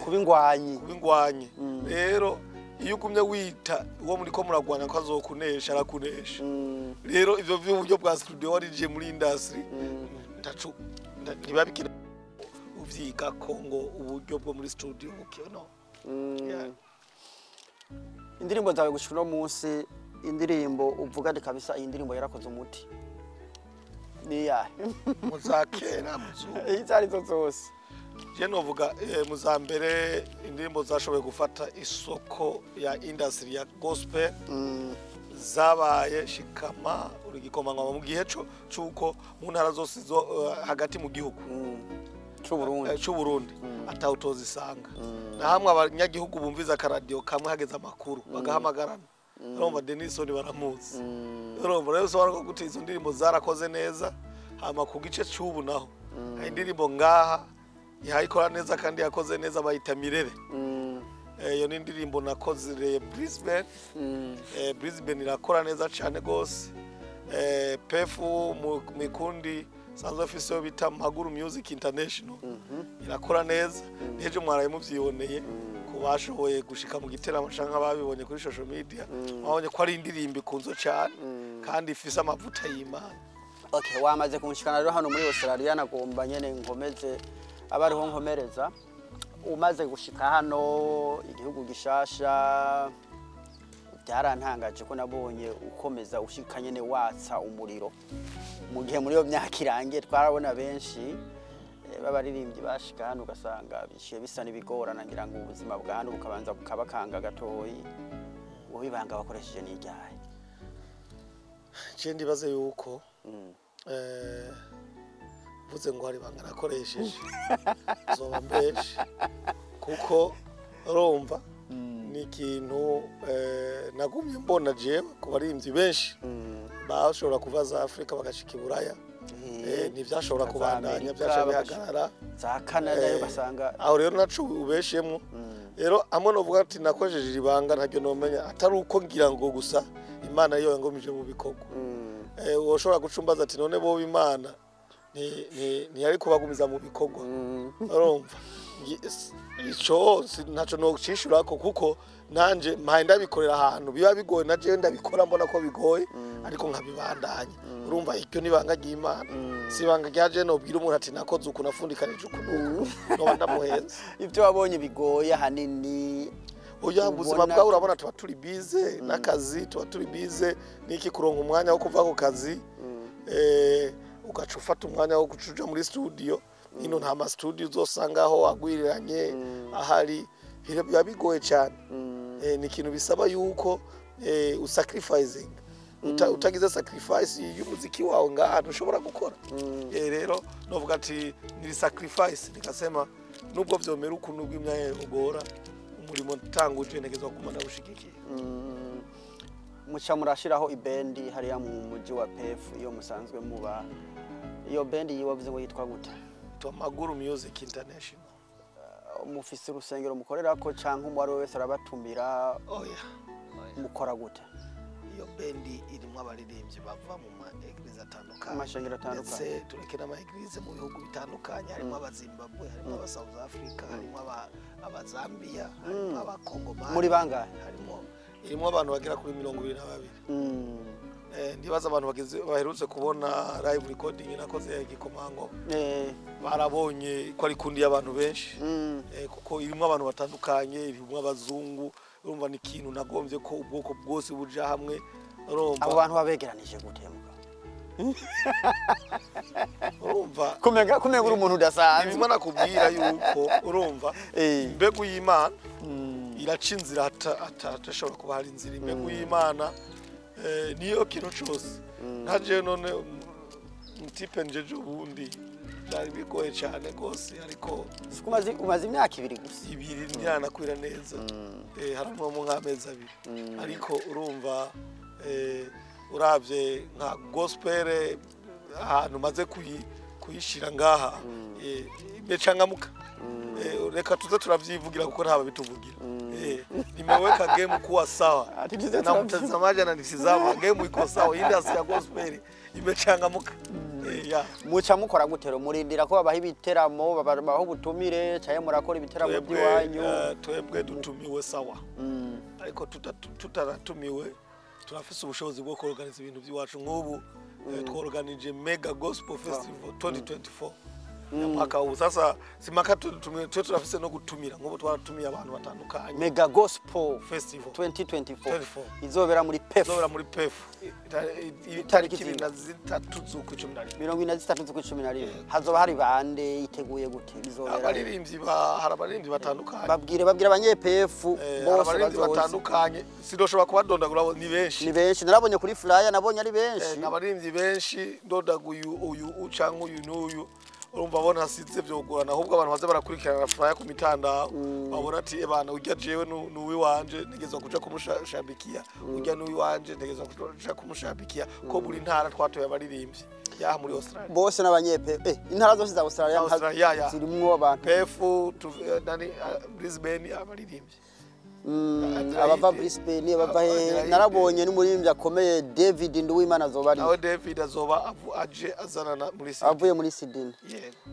kuba ingwanyi rero iyo ugumye wita uwo muri ko muragwana ko azokunesha arakunesha rero ivyo by'uburyo bwa studio warije muri industry ndacu ntibabikira uvyiga Kongo uburyo bwo muri studio no indirimbo zawe gushika no munsi indirimbo uvuga ati kabisa iyi ndirimbo yarakoze umuti ni ya muzakera muzu izari zose je novuga muzambere indirimbo zashoboye gufata isoko ya industry ya gospel zabaye shikama urigikomanga mu gihe cuko mu ntara zose hagati mu gihugu c'u Burundi atawutoza isanga na hamwe abanyagihugu bumviza karadio kamwe hageza amakuru bagahamagarana urumva Denison baramuzi urumva rero so gute izo ndirimbo zarakoze neza hama ku gice c'ubu naho indirimbo ngaha yayikora neza kandi yakoze neza bayita Mirere iyo ni indirimbo nakoze Brisbane Brisbane irakora neza cyane gose pefu mikundi sanzo office bita Maguru Music International irakora neza neje mwaraye muvyiboneye kubashoboye gushika mu giteramo canka babibonye kuri social media mwabonye ko ari indirimbo ikunzo cyane kandi ifise amavuta y'Imana. Okay, wamaze kunshikana rero hano muri Australia nagomba nyene nkomeze abariho nkomereza umaze gushika hano igihugu gishasha byarantangaje ko nabonye ukomeza ushika nyene watsa umuriro mu gihe muri yo myaka irangiye twarabona benshi babaririmbyi bashika hano ugasanga bishiye bisa n'ibigorana ngira ngo ubuzima bwa hano bukabanza bukabakanga gatoyi ubibanga bakoresheje n'ijyaye je ndibaze yuko vuze ngo hari banga nakoresheje zoba mbeshe kuko urumva ni ikintu nagumye mbona jewe ku barimvyi benshi bashobora kuva za Afrika bagashika iburaya ntivyashobora kubandanya byasha bihagarara za Canada yo basanga aho rero nacu ubeshemwo rero amwe novuga ati nakojeje ibanga ntaryo nomenya atari uko ngira ngo gusa Imana yo yangomije mu bikorwa woshobora gucumbaza ati none bo Imana ni yari kubagumiza mu bikorwa urumva ico naco no cishura ko kuko nanje mpanda bikorera ahantu biba bigoye na je ndabikora mbona ko bigoye ariko nkabibandanya urumva icyo nibanga ry'Imana sibanga ryaje no bwira umuntu ati nakoze uko nafundikanije uko no ndamuheza ivyo wabonye bigoye hanini oya buzima bwawe urabona tuba turi bize n'akazi tuba turi bize niki kuronka umwanya wo kuva ku kazi ugaca ufata umwanya wo gucuja muri studio ino nta ma studio uzosangaho agwiriranye ahari biba bigoye cyane ni ikintu bisaba yuko usacrificing utagize sacrifice y'umuziki wawe ngahantu ushobora gukora rero novuga ati ni sacrifice nikasema nubwo vyomera ukuntu bw'imyanya ugora umurimo tanguje negezwa kumana bushigikiye muca murashiraho ibendi hariya mu muji wa PF iyo musanzwe muba iyo bendi yiwavuze ngo yitwa gute to Maguru Music International mufise urusengero mukorera ko canke umwari wese arabatumira mukora gute iyo bendi irimo abaririmbyi bava mu ma eglise atandukanye amashengero atandukanye turekera ama eglise mu bihugu bitandukanye harimo abazimbabwe harimo aba South Africa harimo aba Zambia harimo aba Congo muri bangahe irimo abantu bagera kuri 22 ndibaza abantu baherutse kubona live recording nakoze igikomango barabonye ko ari kundi y'abantu benshi kuko irimo abantu batandukanye irimo abazungu urumva ni ikintu nagomvye ko ubwoko bwose buja hamwe urumva abo bantu babegeranije gute muga urumva kumenga uri umuntu udasanzwe Imana kubwira yuko urumva imbegu y'Imana iracinzira atashobora kuba hari inzira imbegu y'Imana niyo kintu cyose ntaje none mutipe njeje ubundi byari bigoye cyane gose ariko umaze imyaka 2 gusa ibiri ntiyanakwira neza harimo mu nkamezi abiri ariko urumva uravye nka gospel ahantu maze kuyishira ngaha imechangamuka reka tuze turavyivugira kuko ntaba bituvugira nimeweka game kuwa sawa na mtazamaji ananitizama game iko sawa industry ya gospel imechangamuka muca mukora gutero murindira ko babaha ibiteramo babaho ubutumire cyaye murakora ibiteramo by'iwanyu twebwe dutumiwe sawa ariko tutaratumiwe turafise ubushobozi bwo kuorganiza ibintu by'iwacu nk'ubu tworganije Mega Gospel Festival 2024 ya mwaka huu. Sasa simaka turafise no gutumira nk'ubu twaratumiye abantu batandukanye. Mega Gospel Festival 2024 izobera muri PEF. Izobera muri PEF itariki 23 z'uku 11 hazoba hari bande iteguye gute izobera abaririmbyi harabaririmbyi batandukanye babwire abanye PEF bose batandukanye sidoshobora kubadondagura ni benshi narabonye kuri flyer nabonye ari benshi n'abaririmbyi benshi ndodaguye uyu ucanka uyu n'uyu urumva bona hasize byogorana ahubwo abantu baze barakurikirana flyer ku mitandao babona ati ebana ujya jewe n'uwi wanje nigezwa kuja kumushabikia ujya n'uwi wanje nigezwa kuja kumushabikia ko buri ntara twatoye abaririmbyi yaha muri Australia bose n'abanyepe intara zose za Australia zirimwo abantu PEF nani Brisbane abaririmbyi abava Brisbane abava narabonye n'umuririmbyi akomeye David Nduwimana azobari aho David azoba aje azanana muri Sydney avuye muri Sydney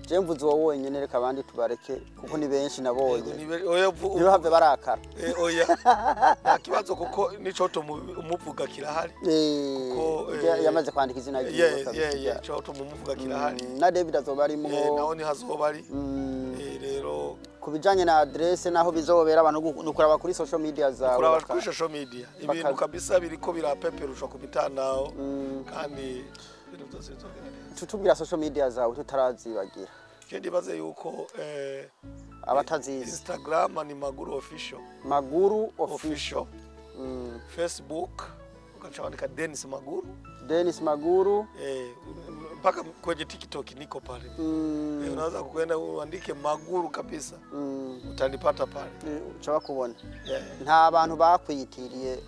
je mvuze wo wonyene reka abandi tubareke kuko ni benshi nabonye niyo have barakara oya nakibazo kuko nico to umuvuga kirahari kuko yamaze kwandika izina rye cyo to umuvuga kirahari na David azobari mu naho ni hazobari rero kubijanye na adresse naho bizobera abantu nukuraba kuri social media zawe kuraba kuri social media ibintu kabisa biriko birapeperusha ku bitandao kandi ibintu byose tutubwira social media zawe tutarazibagira kendi baze yuko abatazizi Instagram ni Maguru Official Facebook ukacandika Dennis Maguru mpaka kwenye TikTok niko pale unaweza kwenda uandike Maguru kabisa utanipata pale ushobora kubona nta abantu bakwitiriye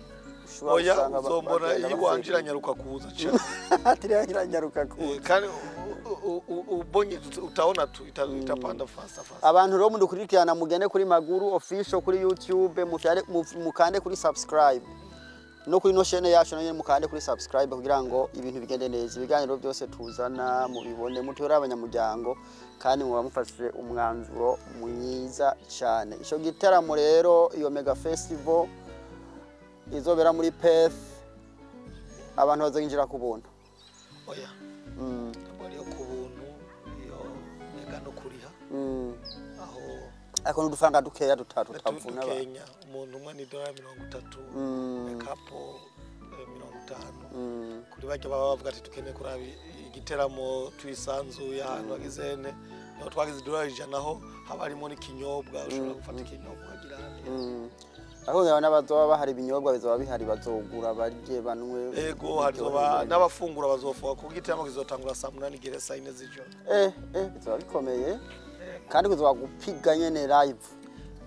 oya uzombona yiwanjira nyaruka kuza cyane atira nyaruka kuza kandi ubonye utaona tu itapanda fast abantu rero mundukurikirana mugende kuri Maguru Official kuri YouTube mukande kuri subscribe no kuri no chaîne yacu nanye mukande kuri subscribe kugira ngo ibintu bigende neza ibiganiro byose tuzana mubibone mutora abanyamuryango kandi muba mufashije umwanzuro mwiza cyane ico gitaramo rero iyo Mega Festival izobera muri PEF abantu bazoginjira ku buntu oya bari ku buntu iyo Mega no kuriha aho ako nudufanga dukeya tutavuna Kenya umuntu umwe ni $30 mekapo 50 kuri bajya bavuga ati tukene kurabi igiteramo twisanzuye ahantu bagizene no twagize $100 naho habarimo n'ikinyobwa ushobora gufata ikinyobwa girane aho ngaba nabazoba bahari ibinyobwa bizoba bihari bazogura barye banwe ego hazoba n'abafungura bazofuka ku giteramo kizotangura saa 8 geresa 4 z'ijoro bizoba bikomeye kandi kuzoba gupiga nyene live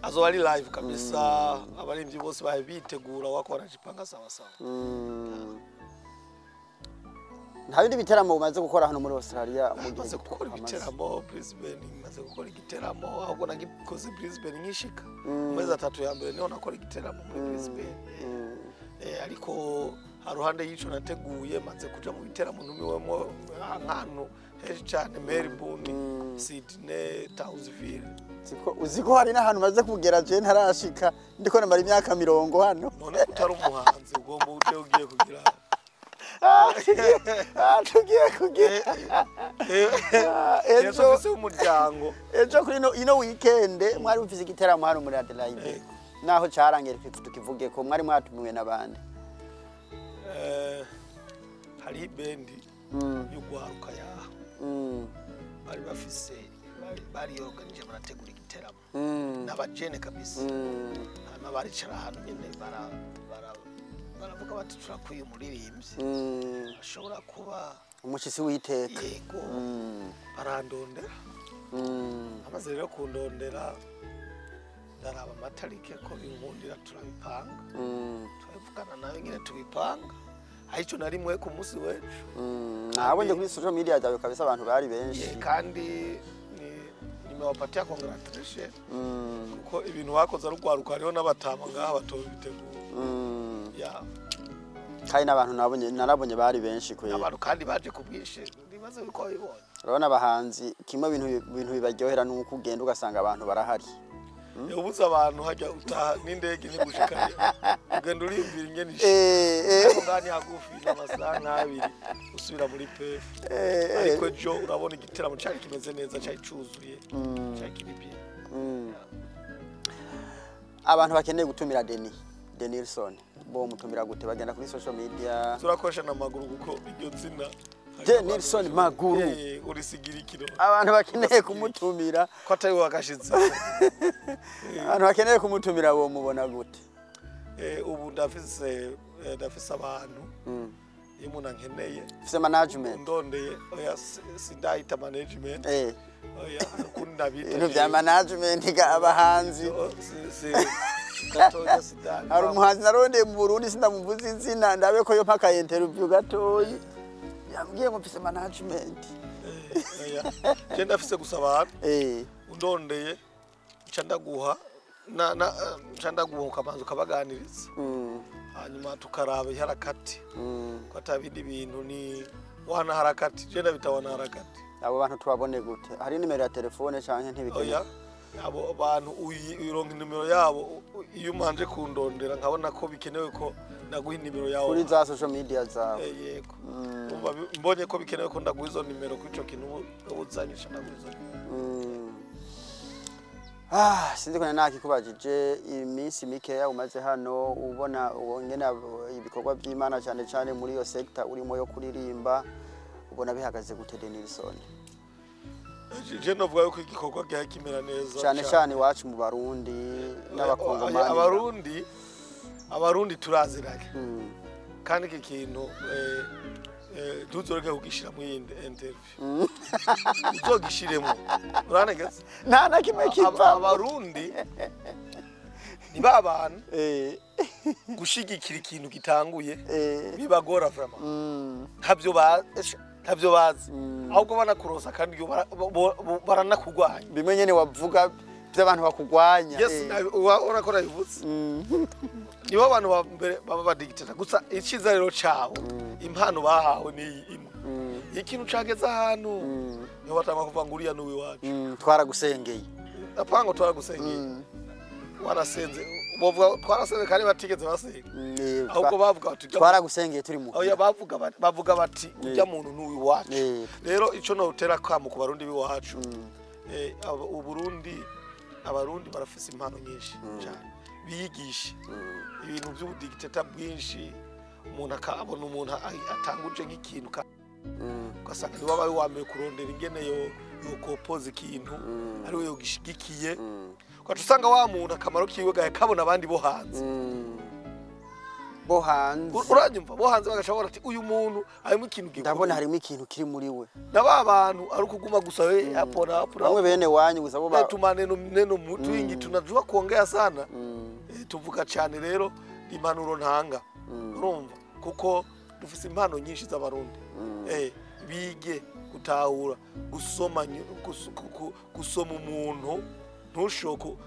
azoba ari live kabisa abarimvyi bose babitegura wakora jipanga sawa sawa nta bindi biteramo umaze gukora hano muri Australia mu gihe cyo gukora ibiteramo Brisbane maze gukora igiteramo ahubwo nagikoze Brisbane nkishika mwezi 3 ya mbere niho nakora igiteramo muri Brisbane ariko haruhande yico nateguye maze kuja mu biteramo ntumiwemo nk'ahantu heje cyane Melbourne Sydney Townsville uziko hari n'ahantu maze kugera je ntarashika ndiko namara imyaka 40 hano none utari umuhanzi ugomba uje ugiye kugira tugiye kugira ejo se umuryango ejo kuri ino weekend mwari mufise igiteramo hano muri Adelaide naho carangere tukivuge ko mwari mwatumiwe nabandi hari bendi y'ugwaruka yaha bari bafise bari organize barategura igiteramo n'abajene kabisa hano baricara hano nyene baravuga bati turakwiye umuririmbyi ashobora kuba umushitsi witeka yego arandondera amaze rero kundondera ndaraba amatarike ko binkundira turabipanga turabivugana nawe nyine tubipanga arico narimwe ku munsi wejo nabonye kuri social media zawe kabisa abantu bari benshi kandi nimewapatia congratulation kuko ibintu wakoze arugwaruka hariho n'abatama ngaha batobitegura kandi n'abantu narabonye bari benshi kwe abantu kandi baje kubwishe bibaze uko babibona urabona abahanzi kimwe ibintu bibaryohera nuko ugenda ugasanga abantu barahari ubuze abantu hajya utaha n'indege nigushika ugenda urimbira ingene ishe ngani hagufi n'amasaha nk'abiri usubira muri PF ariko jo urabona igiteramo cyari kimeze neza cyari cuzuye cyari kiribi abantu bakeneye gutumira Denilson bo mutumira gute bagenda kuri social media turakoresha n'amaguru kuko iryo zina Denilson Maguru urisigira ikiro abantu bakeneye kumutumira ko atari wakashitse abantu bakeneye kumutumira bo mubona gute ubu ndafise abantu iyo umuntu ankeneye fise management ndondeye oya sindahita management oya kunda bita ibintu bya management ga abahanzi hari umuhanzi narondeye mu Burundi sindamuvuze izina ndabe ko yo mpaka interview gatoyi yambwiye ngo mfise management je ndafise gusaba undondeye candaguha candaguha ukabanza ukabaganiriza hanyuma tukaraba iharakati ko atabindi bintu ni wana harakati je ndabitabona harakati abo bantu tubabone gute hari nimero ya telefone canke ntibikene abo bantu uyironka nimero yabo iyo umanje kundondera nkabona ko bikenewe ko naguha nimero yawo kuri za social media zawe yego mbonye ko bikenewe ko ndaguha izo nimero kuri ico kintu ubuzanyisha naguha izo sinzi ko nakikubajije iminsi mikeya umaze hano ubona ngena ibikorwa by'Imana cyane cyane muri iyo sector urimo yo kuririmba ubona bihagaze gute Denilson je novuga yuko igikorwa gihakimera neza cyane cyane iwacu mu Barundi n'abakongomani abarundi turaziranye kandi iki kintu tuzoreke kugishira mu yindi interview uzogishiremo uranegeze nta na kimwe kiva abarundi ni babana gushigikira ikintu gitanguye bibagora vraiment ntabyo bazi ahubwo banakurosa kandi baranakugwanya bimwe nyene wavuga by'abantu bakugwanya yes urakora bivutse nibo abantu baba badigitata gusa iciza rero cawo impano bahawe ni imwe ikintu cageze ahantu niho batanga kuvuga ngo uriya nuwi wacu twaragusengeye apango twaragusengeye warasenze bovuga twarasenze kandi batigeze basenga ahubwo bavuga bati twaragusengeye turi mu oya bavuga bati ujya muntu nuwi wacu rero ico no utera kamu ku barundi biwacu abarundi barafise impano nyinshi cyane biyigisha ibintu by'ubudigiteta bwinshi umuntu akabona umuntu atanguje nk'ikintu ugasanga niwe abaye wambaye kurondera ingene yo kopoza ikintu ari we yogishigikiye kwacu usanga wa muntu akamaro kiwe gahe kabona abandi bo hanze uranyumva bo hanze bagashobora ati uyu muntu harimo ikintu gikomeye ndabona harimo ikintu kiri muri we naba abantu ari kuguma gusa apona bamwe bene wanyu gusa bo batumane neno mutu ingi tunajua kuongea sana tuvuga cyane rero impanuro ntanga urumva kuko dufise impano nyinshi z'abarundi bige gutahura gusoma umuntu ntushoko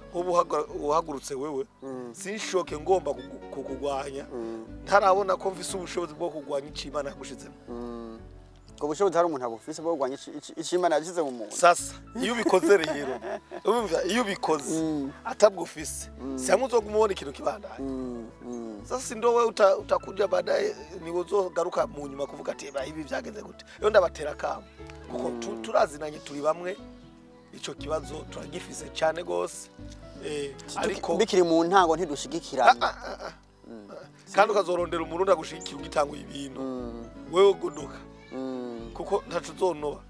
uhagurutse wewe sinshoke ngomba kukugwanya ntarabona ko mfise ubushobozi bwo kugwanya icimana yagushizemo ko bushobozi hari umuntu abufise bwo kugwanya icimana yashize mu muntu sasa iyo ubikoze rero urumva iyo ubikoze atabwo ufise cyangwa uzogumubona ikintu kibandanye sasa ndowe utakuja baadaye niwe uzogaruka mu nyuma kuvuga ati ibi byageze gute yo ndabatera kamo kuko turazinanye turi bamwe ico kibazo turagifise cyane gose ariko bikiri mu ntango ntidushigikirana kandi ukazorondera umurundi agushigikira ugitanguye ibintu wewe guduka kuko ntacu zonoba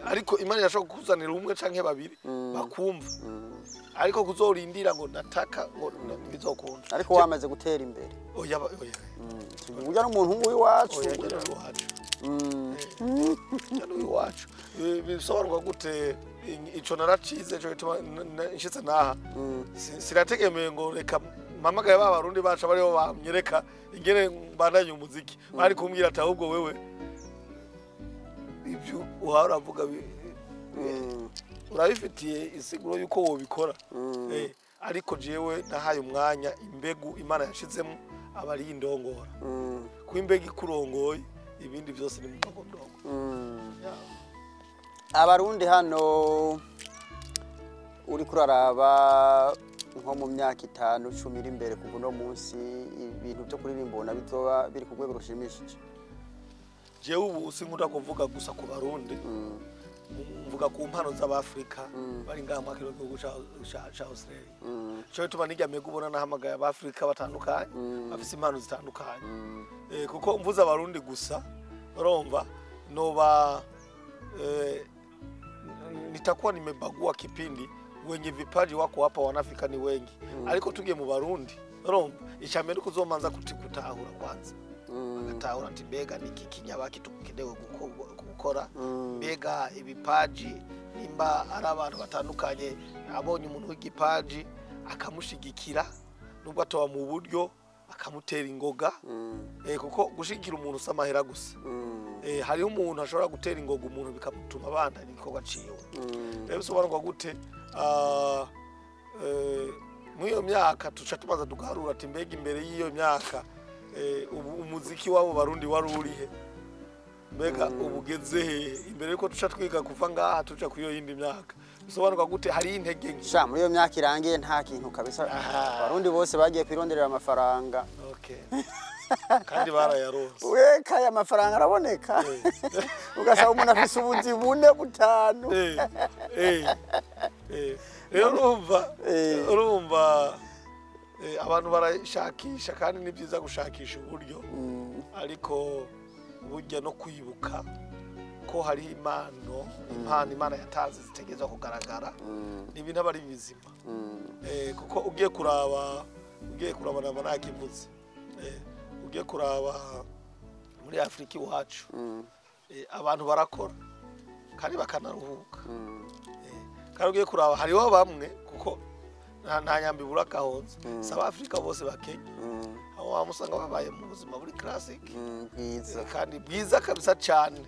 ariko imana yashaka kuzanira umwe canke babiri bakumva ariko kuzorindira ngo nataka ngo bizokunda ariko wamaze gutera imbere oya uja n'umuntu w'iwacu iwacu bisobanurwa gute ico naracize cyo gituma nshitse naha sirategemeye ngo reka mpamagaye ba barundi bacu bariho bamyereka ingene mbandanye umuziki bari kumbwira ati ahubwo wewe ibyo uharavuga urabifitiye isiguro yuko wobikora ariko jewe nahaye umwanya imbegu Imana yashizemo abari indongora ku imbegu ikurongoye ibindi byose ni mu magondongo abarundi hano uri kuraraba nko mu myaka 5-10 iri imbere kuva no munsi ibintu byo kuririmba ubona bizoba biri ku rwego rushimishije jewe ubu sinkunda kuvuga gusa ku barundi mvuga ku mpano z'Abafrika bari ngaha mu gihugu ca Australia cyo bituma nijyame kubona nahamagaye Abafrika batandukanye bafise impano zitandukanye kuko mvuza abarundi gusa urumva noba nitakuwa nimebagua kipindi wenye vipaji wako hapa wanafika ni wengi ariko tugiye mu barundi urumva icambere kuzomanza kutahura kwanza agatahura ati mbega niki kinyabaki tukidewe gukora mbega ibipaji nimba ari abantu batandukanye abonye umuntu w'igipaji akamushigikira nubwo atoba mu buryo akamutera ingoga kuko gushigikira umuntu samahera gusa hariho umuntu ashobora gutera ingoga umuntu bikamutuma abandanya igikorwa ciwe rero bisobanurwa gute muri myaka tuca tumaze tugarura ati mbega imbere y'iyo myaka umuziki wabo barundi wari urihe mbega ubugeze imbere yuko tuca twiga kuva ngaha tuca kuyo yindi myaka bisobanurwa gute hari intege nke sha muri iyo myaka irangiye nta kintu kabisa barundi bose bagiye kwironderera amafaranga kandi barayaronse weka aya mafaranga araboneka ugasaba umuntu afise ubuzi 4-5 rero urumva abantu barashakisha kandi ni byiza gushakisha uburyo ariko burya no kwibuka ko hari impano Imana yatanze zitegeza kugaragara ni ibintu abari bizima kuko ugiye kuraba nakivuze ugiye kuraba muri Afrika iwacu abantu barakora kandi bakanaruhuka kandi ugiye kuraba hariho bamwe kuko nta nyambi burakahoza saba Afrika bose bakenya aho wamusanga babaye mu buzima buri classic bwiza kandi bwiza kabisa cyane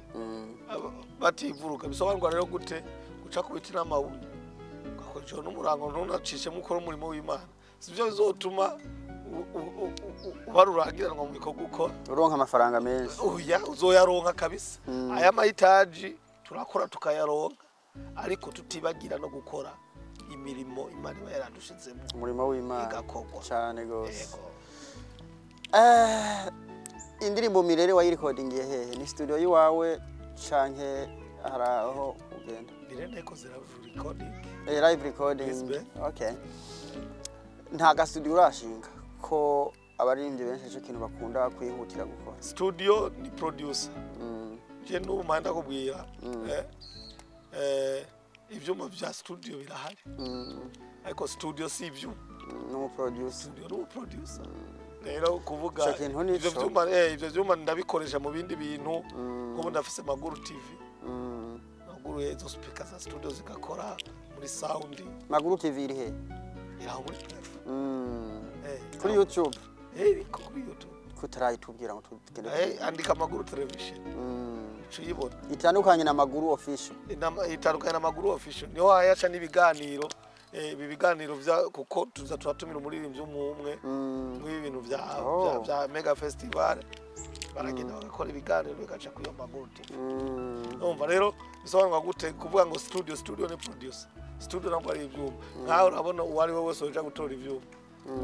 bativuruka bisobanurwa rero gute guca ku biti n'amabuye gakojeho n'umurango ntunacishe mukora umurimo w'Imana sivyo bizotuma barurangiranwa mu bikorwa ukora uronka amafaranga menshi uzoyaronka kabisa aya mahitaji turakora tukayaronka ariko tutibagira no gukora imirimo Imana iba yaradushizemo umurimo w'Imana igakogwa cyane gose indirimbo Mirere wayirecordingiye hehe ni studio yiwawe canke haraho ugenda Mirere ko zira recording live recording okay nta studio urashinga ko abaririmbyi benshi cyo kintu bakunda kwihutira gukora studio ni producer je n'ubu mpanda kubwira ivyuma vya studio birahari ariko studio si ivyo no producer studio no producer rero kuvuga ivyo vyuma ndabikoresha mu bindi bintu kuko ndafise Maguru TV Maguru ezo speaker za studio zigakora muri sound Maguru TV iri he iraho muri kuri YouTube kuri YouTube kutarayitubwira ngo tugende andika Maguru television cuyibona itandukanye na Maguru official itandukanye na Maguru official niho hayaca nibiganiro bibiganiro vya kuko tuza turatumira umuririmbyi umwe mw'ibintu vya mega festival baragenda bagakora ibiganiro bigaca ku yo Maguru TV umva rero bisobanurwa gute kuvuga ngo studio ni producer studio ntabwo ari ivyuma nkaho urabona uwari we wese uja gutora ivyuma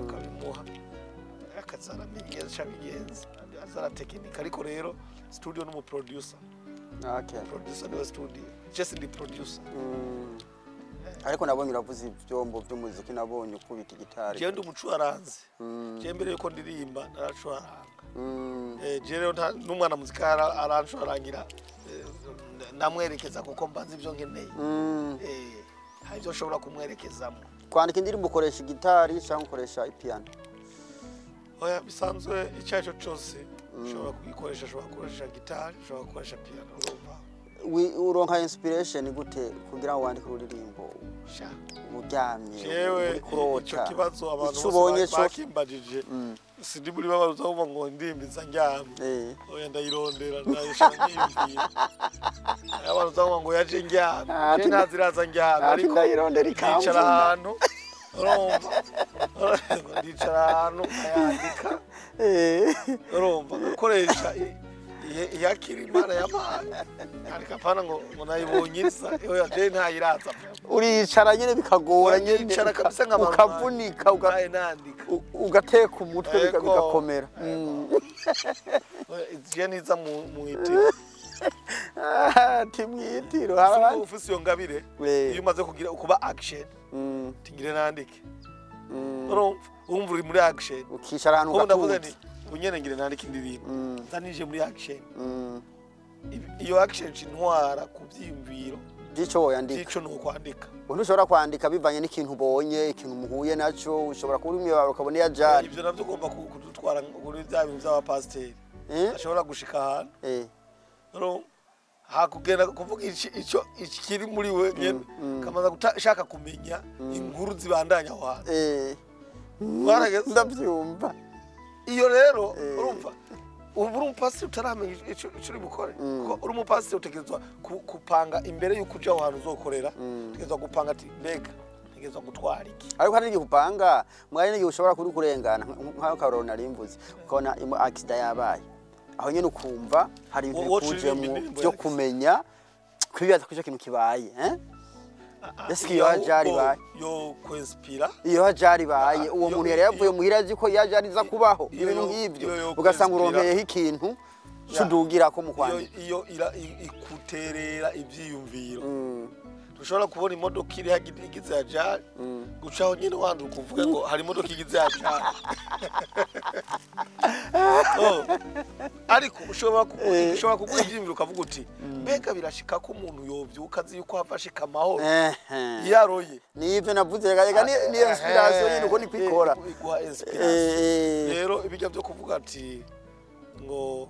ukabimuha akazara migenza bigenza azara technique ariko rero studio no mu producer producer no studio just the producer ariko nabonye uravuze ivyombo by'umuziki nabonye ukubita gitari je ndi umucuranzi je mbere yuko ndirimba naracuranga je rero n'umwana muzika aracurangira namwerekeza kuko mbanze ivyo nkeneye hari byo ushobora kumwerekezamo kwandika indirimbo ukoresha gitari cyangwa ukoresha piano oya bisanzwe icyacho cyose ushobora kugikoresha ushobora gukoresha gitari ushobora gukoresha piano uronka inspiration gute kugira ngo wandike ururirimbo sha uryamye jewe uri kurota ico kibazo abantu Ico ubonye bose bakimbajije sindi muri babaruza ngo ndimbiza ndyamye oya ndayirondera ndayishaka yimvira abantu zavuga ngo yaje ndyamye je ntaziraza ndyamye ariko ndayirondera ndicara ahantu urumva ndicara ahantu ayandika urumva ngakoresha yakiri imana y'amazi ariko pana ngo nayibonye isa oya je ntayiraza uricara nyene bikagora nyene uricara kabisa nk'abantu ukavunika nandika ugateka umutwe bigakomera je niza mu iti timwitiro harabandi ufise iyo ngabire iyo umaze kugira kuba action tingire nandike urumva uri muri action ukicara ahantu ugatuza unyene ngire nandike indirimbo nzanije muri action iyo action intwara kuvyimviro dico woyandika dico no kwandika umuntu ushobora kwandika bivanye n'ikintu ubonye ikintu muhuye naco ushobora kuba umwe wawe ukabona yajana ivyo navyo ugomba kudutwara kuri bya bintu by'abapasiteri ashobora gushika ahantu hakugenda kuvuga ico ikiri muri we nyene kamaza gushaka kumenya inkuru zibandanya aho hantu warageze ndavyumva iyo rero urumva ubu umupasiteri utaramenya ico uri bukore kuko uri umupasiteri utegerezwa kupanga imbere y'uko uja aho hantu uzokorera utegerezwa gupanga ati mbega ntegerezwa gutwara iki ariko hari n'igihe upanga mwari n'igihe ushobora kuri kurengana nk'aho Karolo narimvuze ukabona accident yabaye aho nyene ukumva hari ibintu bikujemo byo kumenya kwibaza ko ico kintu kibaye Eski iyo hajari baye yo kwinspira iyo hajari baye uwo muntu yari yavuye muhira azi ko yajariza kubaho ibintu nk'ibyo ugasanga uronkeyeho ikintu cudugira ko mu Rwanda iyo ikuterera ivyiyumviro dushobora kubona imodoka iri hagize hajari gucaho nyine wanduka kuvuga ngo hari imodoka igize hajari ariko ushobora kugura ivyiyumviro ukavuga uti mbega birashika ko umuntu yovyuka azi yuko hafashika amahoro yaroye nivyo navuze rega ni inspiration nyine uko ni kwikora igwa inspiration rero ibijya byo kuvuga ati ngo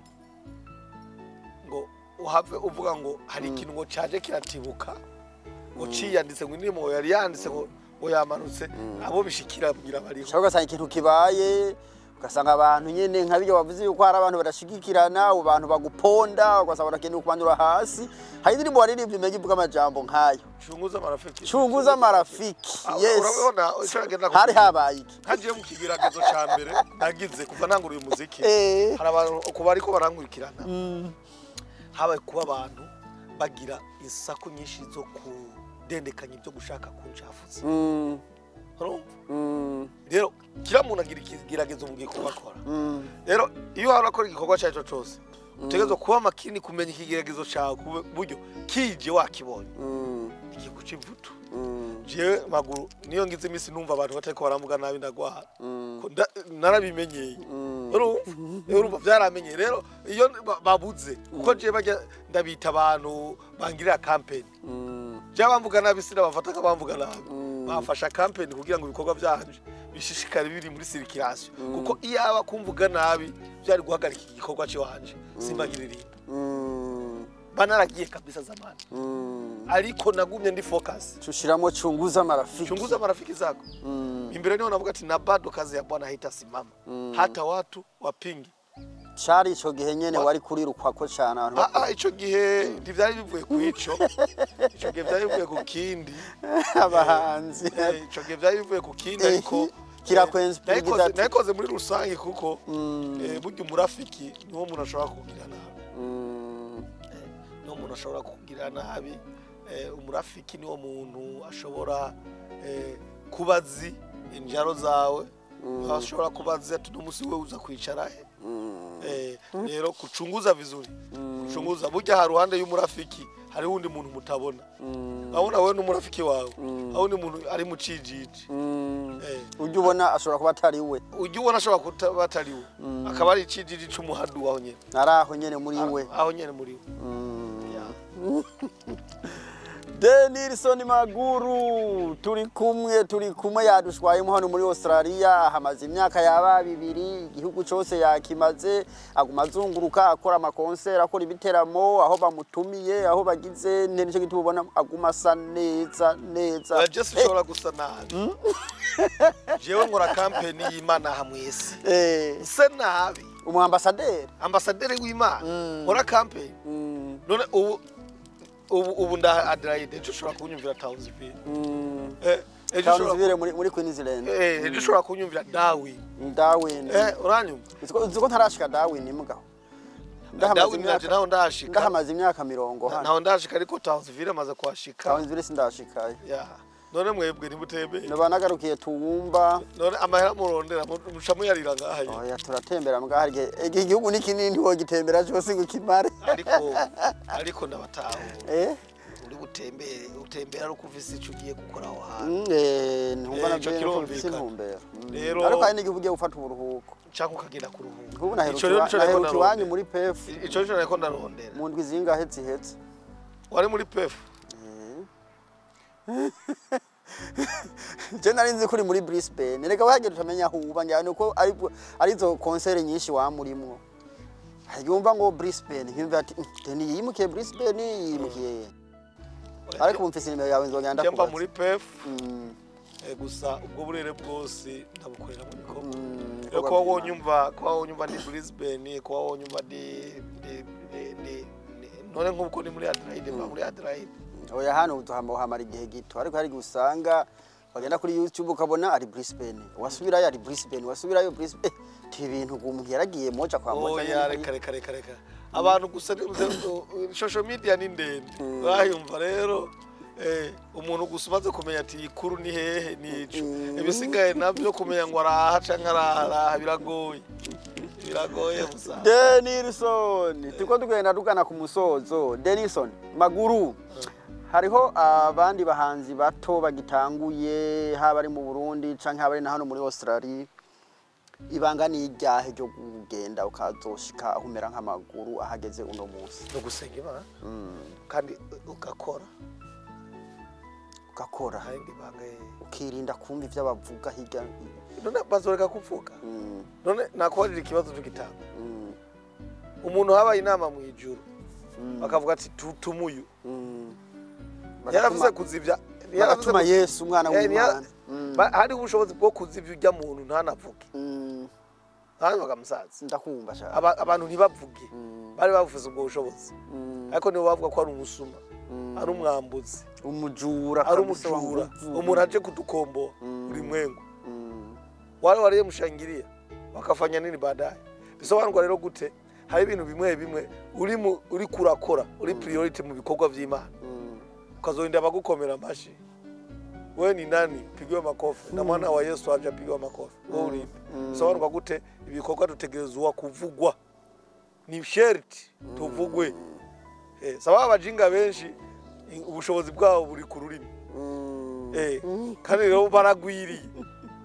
uhave uvuga ngo hari ikintu ngo caje kiratibuka ngo ciyanditse ngo indirimbo yari yanditse ngo yamanutse abo bishikira kugira bari cyangwa gasanga ikintu kibaye ugasanga abantu nyene nkabyo bavuze yuko hari abantu badashigikirana abantu baguponda ugasanga bakeneye kubandura hasi hari indirimbo waririmbye umenye ivuga amajambo nkayo chunguza marafiki yes urabona ushagenda hari habaye iki hagiye mu kigeragezo ca mbere nagize kuva nangura uyu muziki hari abantu kuba ariko barankurikirana habaye kuba abantu bagira insako nyinshi zo kudendekanya ibyo gushaka kuncafuza rero kira muntu agira ikigeragezo mu gikorwa akora rero iyo harakora igikorwa cyacu cyose utegerezwa kuba makini kumenya ikigeragezo cyawe ku buryo kije wakibonye igiye kucivuto jewe maguru niyo ngize imisi numva abantu batariko baramuga nabi ndagwara narabimenyeye urumva byaramenye rero iyo babuze kuko je bajya ndabita abantu bangirira campaign bamvuga nabi sira bafata bamvuga nabi bafasha campaign kugira ngo ibikorwa byanje bishishikare biri muri circulation kuko iyo aba kumvuga nabi byari guhagarika igikorwa cyo wanje simbagiririmba banaragiye kabisa zamani ariko nagumye ndi focus tushiramo chunguza marafiki zako imbere niho navuga ati na bado kazi ya Bwana haitasimama hata watu wapingi Chari ico gihe nyene wari kurirukwa ko cyane abantu ico gihe ndivyari bivuye ku ico gihe byari bivuye ku kindi abahanzi ico gihe byari bivuye ku kindi ariko kirakwenspira nakoze muri rusange kuko burya umurafiki niwo umuntu ashobora kugira nabi niwo umuntu ashobora kugira nabi umurafiki niwo muntu ashobora kubazi injaro zawe ashobora kubazi ati n'umusi we uza kwicara rero kuchunguza vizuri kuchunguza burya ha ruhande y'umurafiki hari wundi muntu mutabona abona wewe n'umurafiki wawe aho ni muntu ari mu cijiji ujye ubona ashobora kuba atari we ujye ubona ashobora kuba atari we akaba ari cijiji c'umuhadu waho nyene naraho nyene muri we aho nyene muri we Denilson Maguru turi kumwe yadushwayemo hano muri Australia hamaze imyaka yaba 2 igihugu cyose yakimaze aguma azunguruka akora amakonsera akora ibiteramo aho bamutumiye aho bagize nicyo gitubona aguma asa neza just ushobora gusa nabi jewe nkora campaign y'Imana hamwese se nabi umu ambassadeur w'Imana nkora campaign none ubu nda Adelaide ejo ushobora kunyumvira Townsville Townsville muri Queensland ejo ushobora kunyumvira Darwin uranyumva uziko ntarashika Darwin imbwa ndahamaze imyaka 40 hano naho ndashika ariko Townsville amaze kwashika Townsville sindashika none mwebwe nimutembere nabanagarukiye tuwumba none amahera murondera mucamu yarira ngahaye oya turatembera mwaharye igihugu ni kinini ho gitembera cyose ngukimare ariko ndabataho uri utembera ari kuvisa ico ugiye gukora aho hantu ntumva na byo ntumbera rero ariko ari n'igihugu ugiye gufata uburuhuko cyangwa ukagenda kuruhuka ubu naheruka wanyu muri PF ico cyo nariko ndarondera mu ndwi zingahe zihetse wari muri PF je narinzi kuri muri Brisbane reka wahagera utamenya aho uba njyane uko arizo concert nyinshi wamurimwo yumva ngo Brisbane yumva ati teni yimukiye Brisbane yimukiye ariko umfise nimero yawe nzogenda kuba cyamba muri PF gusa ubwo burere bwose ndabukorera mu bikorwa ko wonyumva ndi Brisbane ko wonyumva ndi none nk'uko ni muri Adelaide muri Adelaide oya hano uhamara igihe gito ariko hari gusanga bagenda kuri YouTube ukabona ari Brisbane wasubirayo ari Brisbane wasubirayo Brisbane ibintu umuntu yaragiye moja kwa moja oya reka abantu gusa social media ni ndende bayumva rero umuntu gusumaze kumenya ati ikuru ni hehe nico ibisigaye navyo kumenya ngo araha canke araha biragoye musa Denilson tuko tugenda dukana ku musozo Denilson Maguru hariho abandi bahanzi bato bagitanguye haba ari mu Burundi canke haba ari na hano muri Australia ibanga ni iryahe ryo kugenda ukazoshika ahumera nk'amaguru ahageze uno munsi no gusenga Imana kandi ugakora kandi bangaye ukirinda kumva ivyo bavuga hirya none bazoreka kuvuga none nakorera ikibazo cyo gitanga umuntu habaye inama mu ijuru bakavuga ati tutumuyu yaravuze kuzivya yaratuma Yesu umwana w'Imana hari ubushobozi bwo kuzivya ujya muntu ntanavuge hano bagamusaza ndakumva sha abantu ntibavuge bari bavuze ubwo bushobozi ariko nibo bavuga ko ari umusuma ari umwambuzi umujura ari umujura umuntu aje kudukombo uri mwengo wale mushangiria wakafanya nini baadaye bisobanurwa rero gute hari ibintu bimwe uri kurakora uri priority mu bikorwa vy'Imana ukazorinda bagukomera amashi wewe ni nani pigiwe makofi na mwana wa Yesu aje pigiwe makofi wewe uri bisobanurwa gute ibikorwa dutegerezwa kuvugwa ni sherti tuvugwe sababu abajinga benshi ubushobozi bwabo buri ku rurimi kandi rero baragwiriye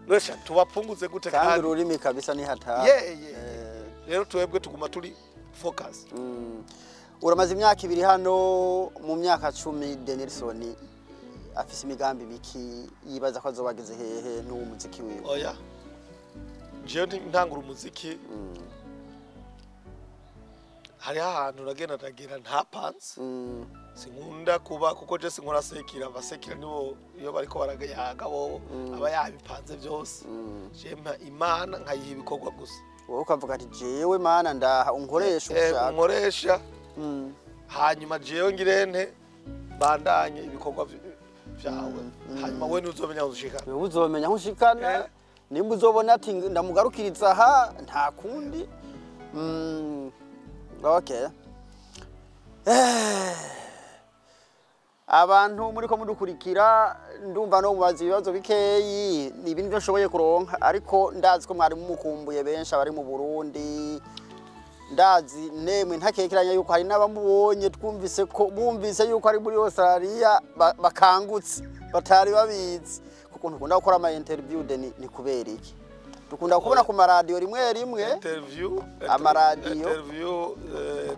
resha tubapunguze gute kandi ururimi kabisa ni hatari rero twebwe tuguma turi focus uramaze imyaka 2 hano mu myaka 10 Denilson afise imigambi biki yibaza ko azobageze hehe n'uwo muziki wiwe oya je ntangura umuziki hari ahantu nagenda nta pants sinkunda kuba kuko je sinkora sekira abasekira nibo iyo bariko baragayaga bo aba yabipanze byose je Imana nkayiha ibikorwa gusa wowe ukavuga ati jewe Mana ndaha unkoresha ushaka unkoresha hanyuma jewe ngirente bandanye ibikorwa vyawe hanyuma we nuzomenya aho ushika wewe uzomenya aho ushikana nimba uzobona ati ndamugarukiriza aha nta kundi okay abantu muri ko mudukurikira ndumva no mubazi ibibazo bikeyi ni ibintu byo nshoboye kuronka ariko ndazi ko mwari mumukumbuye benshi abari mu Burundi ndazi nemwe ntakekeranya yuko hari nabamubonye twumvise ko bumvise yuko ari muri Australia bakangutse batari babizi kuko ntukunda gukora ama interview ni kubera iki dukunda kubona ku maradio rimwe interview amaradio interview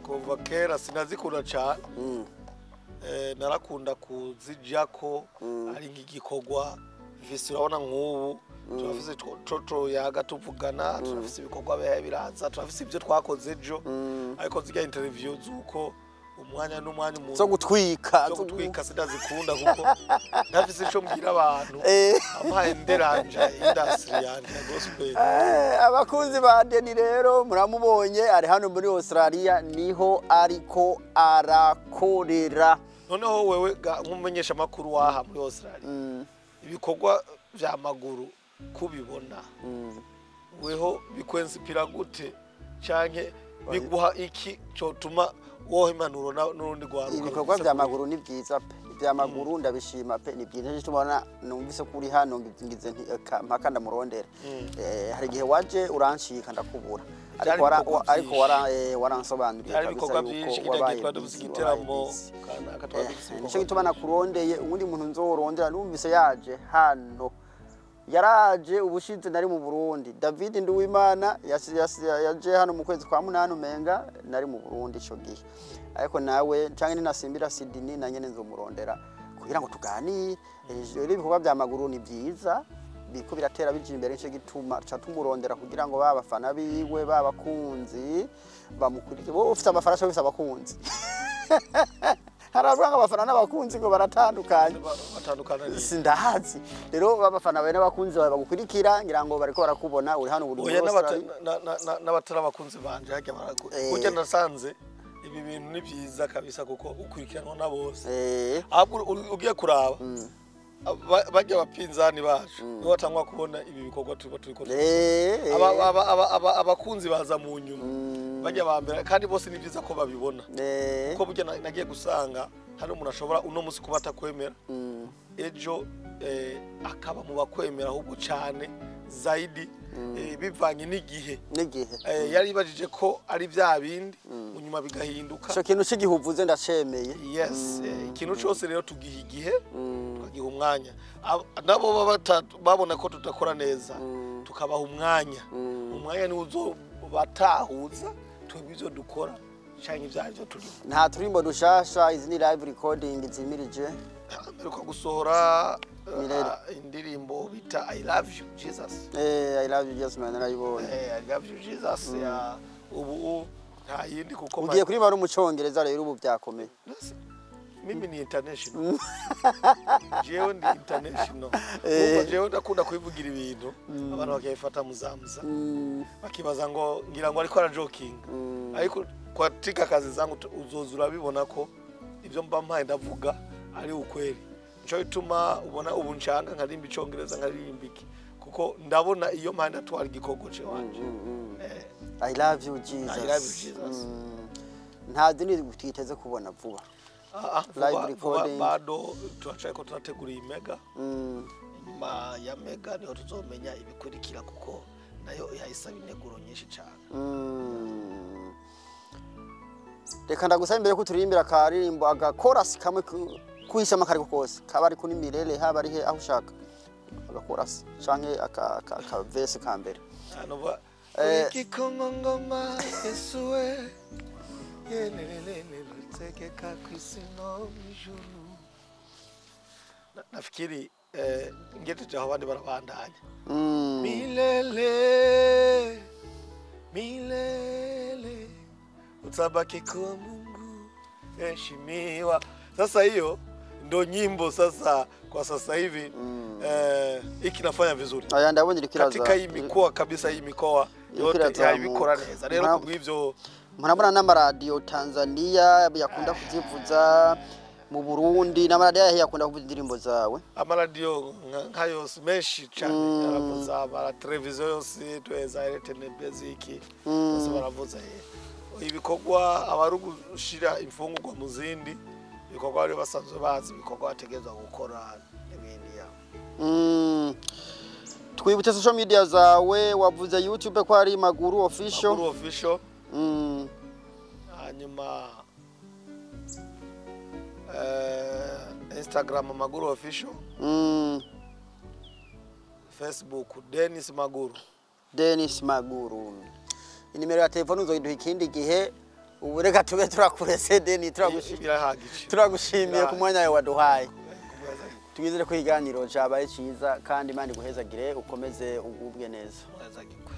kuva kera sinazikura cyane narakunda kuzijako ari nk'igikorwa visi urabona nk'ubu turafise toto yaga tuvugana turafise ibikorwa biraza turafise ibyo twakoze ejo ariko zijya interview zuko umwanya n'umwanya umuntu zo gutwika sidazikunda kuko ndafise ico mbwira abantu ampaye nderanje industry yanje gospel abakunzi ba Deni rero muramubonye ari hano muri Australia niho ariko arakorera noneho wewe nk'umumenyesha makuru waha muri Australia ibikorwa vya maguru kubibona weho bikwensipira gute canke biguha iki cotuma wowe impanuro n'urundi rwaruka ibikorwa vya maguru ni byiza pe vya maguru ndabishima pe ni byiza tubona numvise kuri hano ngize mpaka ndamurondera hari gihe waje uranshika ndakubura ariko waransobanuriye ibikorwa byinshi kidagiye twadubisigitiramo kanaka twadubisigitiramo nico gituma nakurondeye ubundi muntu nzorondera numvise yaje hano yaraje ubushize nari mu Burundi David Nduwimana yaje hano mu kwezi kwa 8 umenga nari mu Burundi ico gihe ariko nawe canke ninasimbira Sydney na nyene nzomurondera kugira ngo tuganire ibikorwa bya maguru ni byiza biko biratera bije imbere ico gituma tumurondera kugira ngo babafana biwe babakunzi bamukurike bo ufite amafarasho bise abakunzi haravuga abafana n'abakunzi ngo baratandukanye sindahazi rero babafana bawe n'abakunzi bagukurikira ngira ngo bariko barakubona uri hano buri munsi n'abatara abakunzi banje hajya barakuye nasanze ibi bintu ni byiza kabisa kuko ukurikiranwa na bose ugiye kuraba bajya bapinzani bacu nibo batangwa kubona ibi bikorwa turiko abakunzi baza mu nyuma bajya bambera kandi bose ni byiza ko babibona kuko burya nagiye gusanga hari umuntu ashobora uno musi kuba atakwemera ejo akaba mu bakwemera ahubwo cyane zaidi bivanye n'igihe yari bajije ko ari bya bindi unyuma bigahinduka cyo kintu cy'igihuvuze ndacemeye yes ikintu cyose rero tugiha igihe tukagiha umwanya nabo babona ko tutakora neza tukabaha umwanya ni uzo batahuza twebwe dukora cyangwa ivyavyo turi nta turimbo dushasha izi ni live recording zimirije ameruka gusohora indirimbo bita I love you Jesus I love you Jesus man narayibonye I love you Jesus ya ubu nta yindi kuko ugiye kuri bari umucongereza rero ubu byakomeye mimi ni international jewe ndi international ubu jewe ndakunda kwivugira ibintu abantu bakayifata muzamuza bakibaza ngo ngira ngo ariko ara joking ariko kwatika kazi zangu uzozura bibona ko ibyo mba mpaye ndavuga ari ukweli nico bituma ubona ubu ncanga nkarimba icongereza nkarimbiki kuko ndabona iyo mpanda twari gikogo ce wanje I love you Jesus nta dini twiteze kubona vuba live recording bado tuachako tunategura mega ya mega niho tuzomenya ibikurikira kuko nayo yahisa bineguro nyinshi cyane reka ndagusaba imbere ko turirimbira karirimbo agakorasi kamwe kuhishama kariko kose kaba ari kuni mirele haba ari he aho ushaka agakorasi canke aka verse ka mbere anova ikikongongoma Yesuwe yelelelele tegeka kwisino mjuru nafikiri ngete cha abandi barabandanya milele utabaki kwa Mungu heshimiwa. Sasa hiyo ndo nyimbo sasa kwa sasa hivi iki nafanya vizuri katika hii mikoa kabisa, hii mikoa yote haibikora neza. Rero kubwivyo murabona n'amaradio Tanzania yakunda kuzivuza, mu Burundi n'amaradio yakunda kuvuza indirimbo zawe. Amaradio nkayo menshi cyane aravuza, ama televiziyo yose tweza RTN Basic bose baravuza. Ibikorwa abarugushira imfungurwa mu zindi ibikorwa bari basanzwe bazi, ibikorwa bategezwa gukora n'ibindi ya. Twibutse social media zawe, wavuze YouTube ko ari Maguru Official. Hanyuma Instagram Maguru Official. Facebook Dennis Maguru. Dennis Maguru. Inimero ya telefone uzoyiduha ikindi gihe ubu reka tube turakurese Deni birahagije turagushimiye ku mwanya wawe waduhaye twizere ko ikiganiro cyabaye cyiza kandi Imana iguhezagire ukomeze ugubwe neza Muhezagirwe.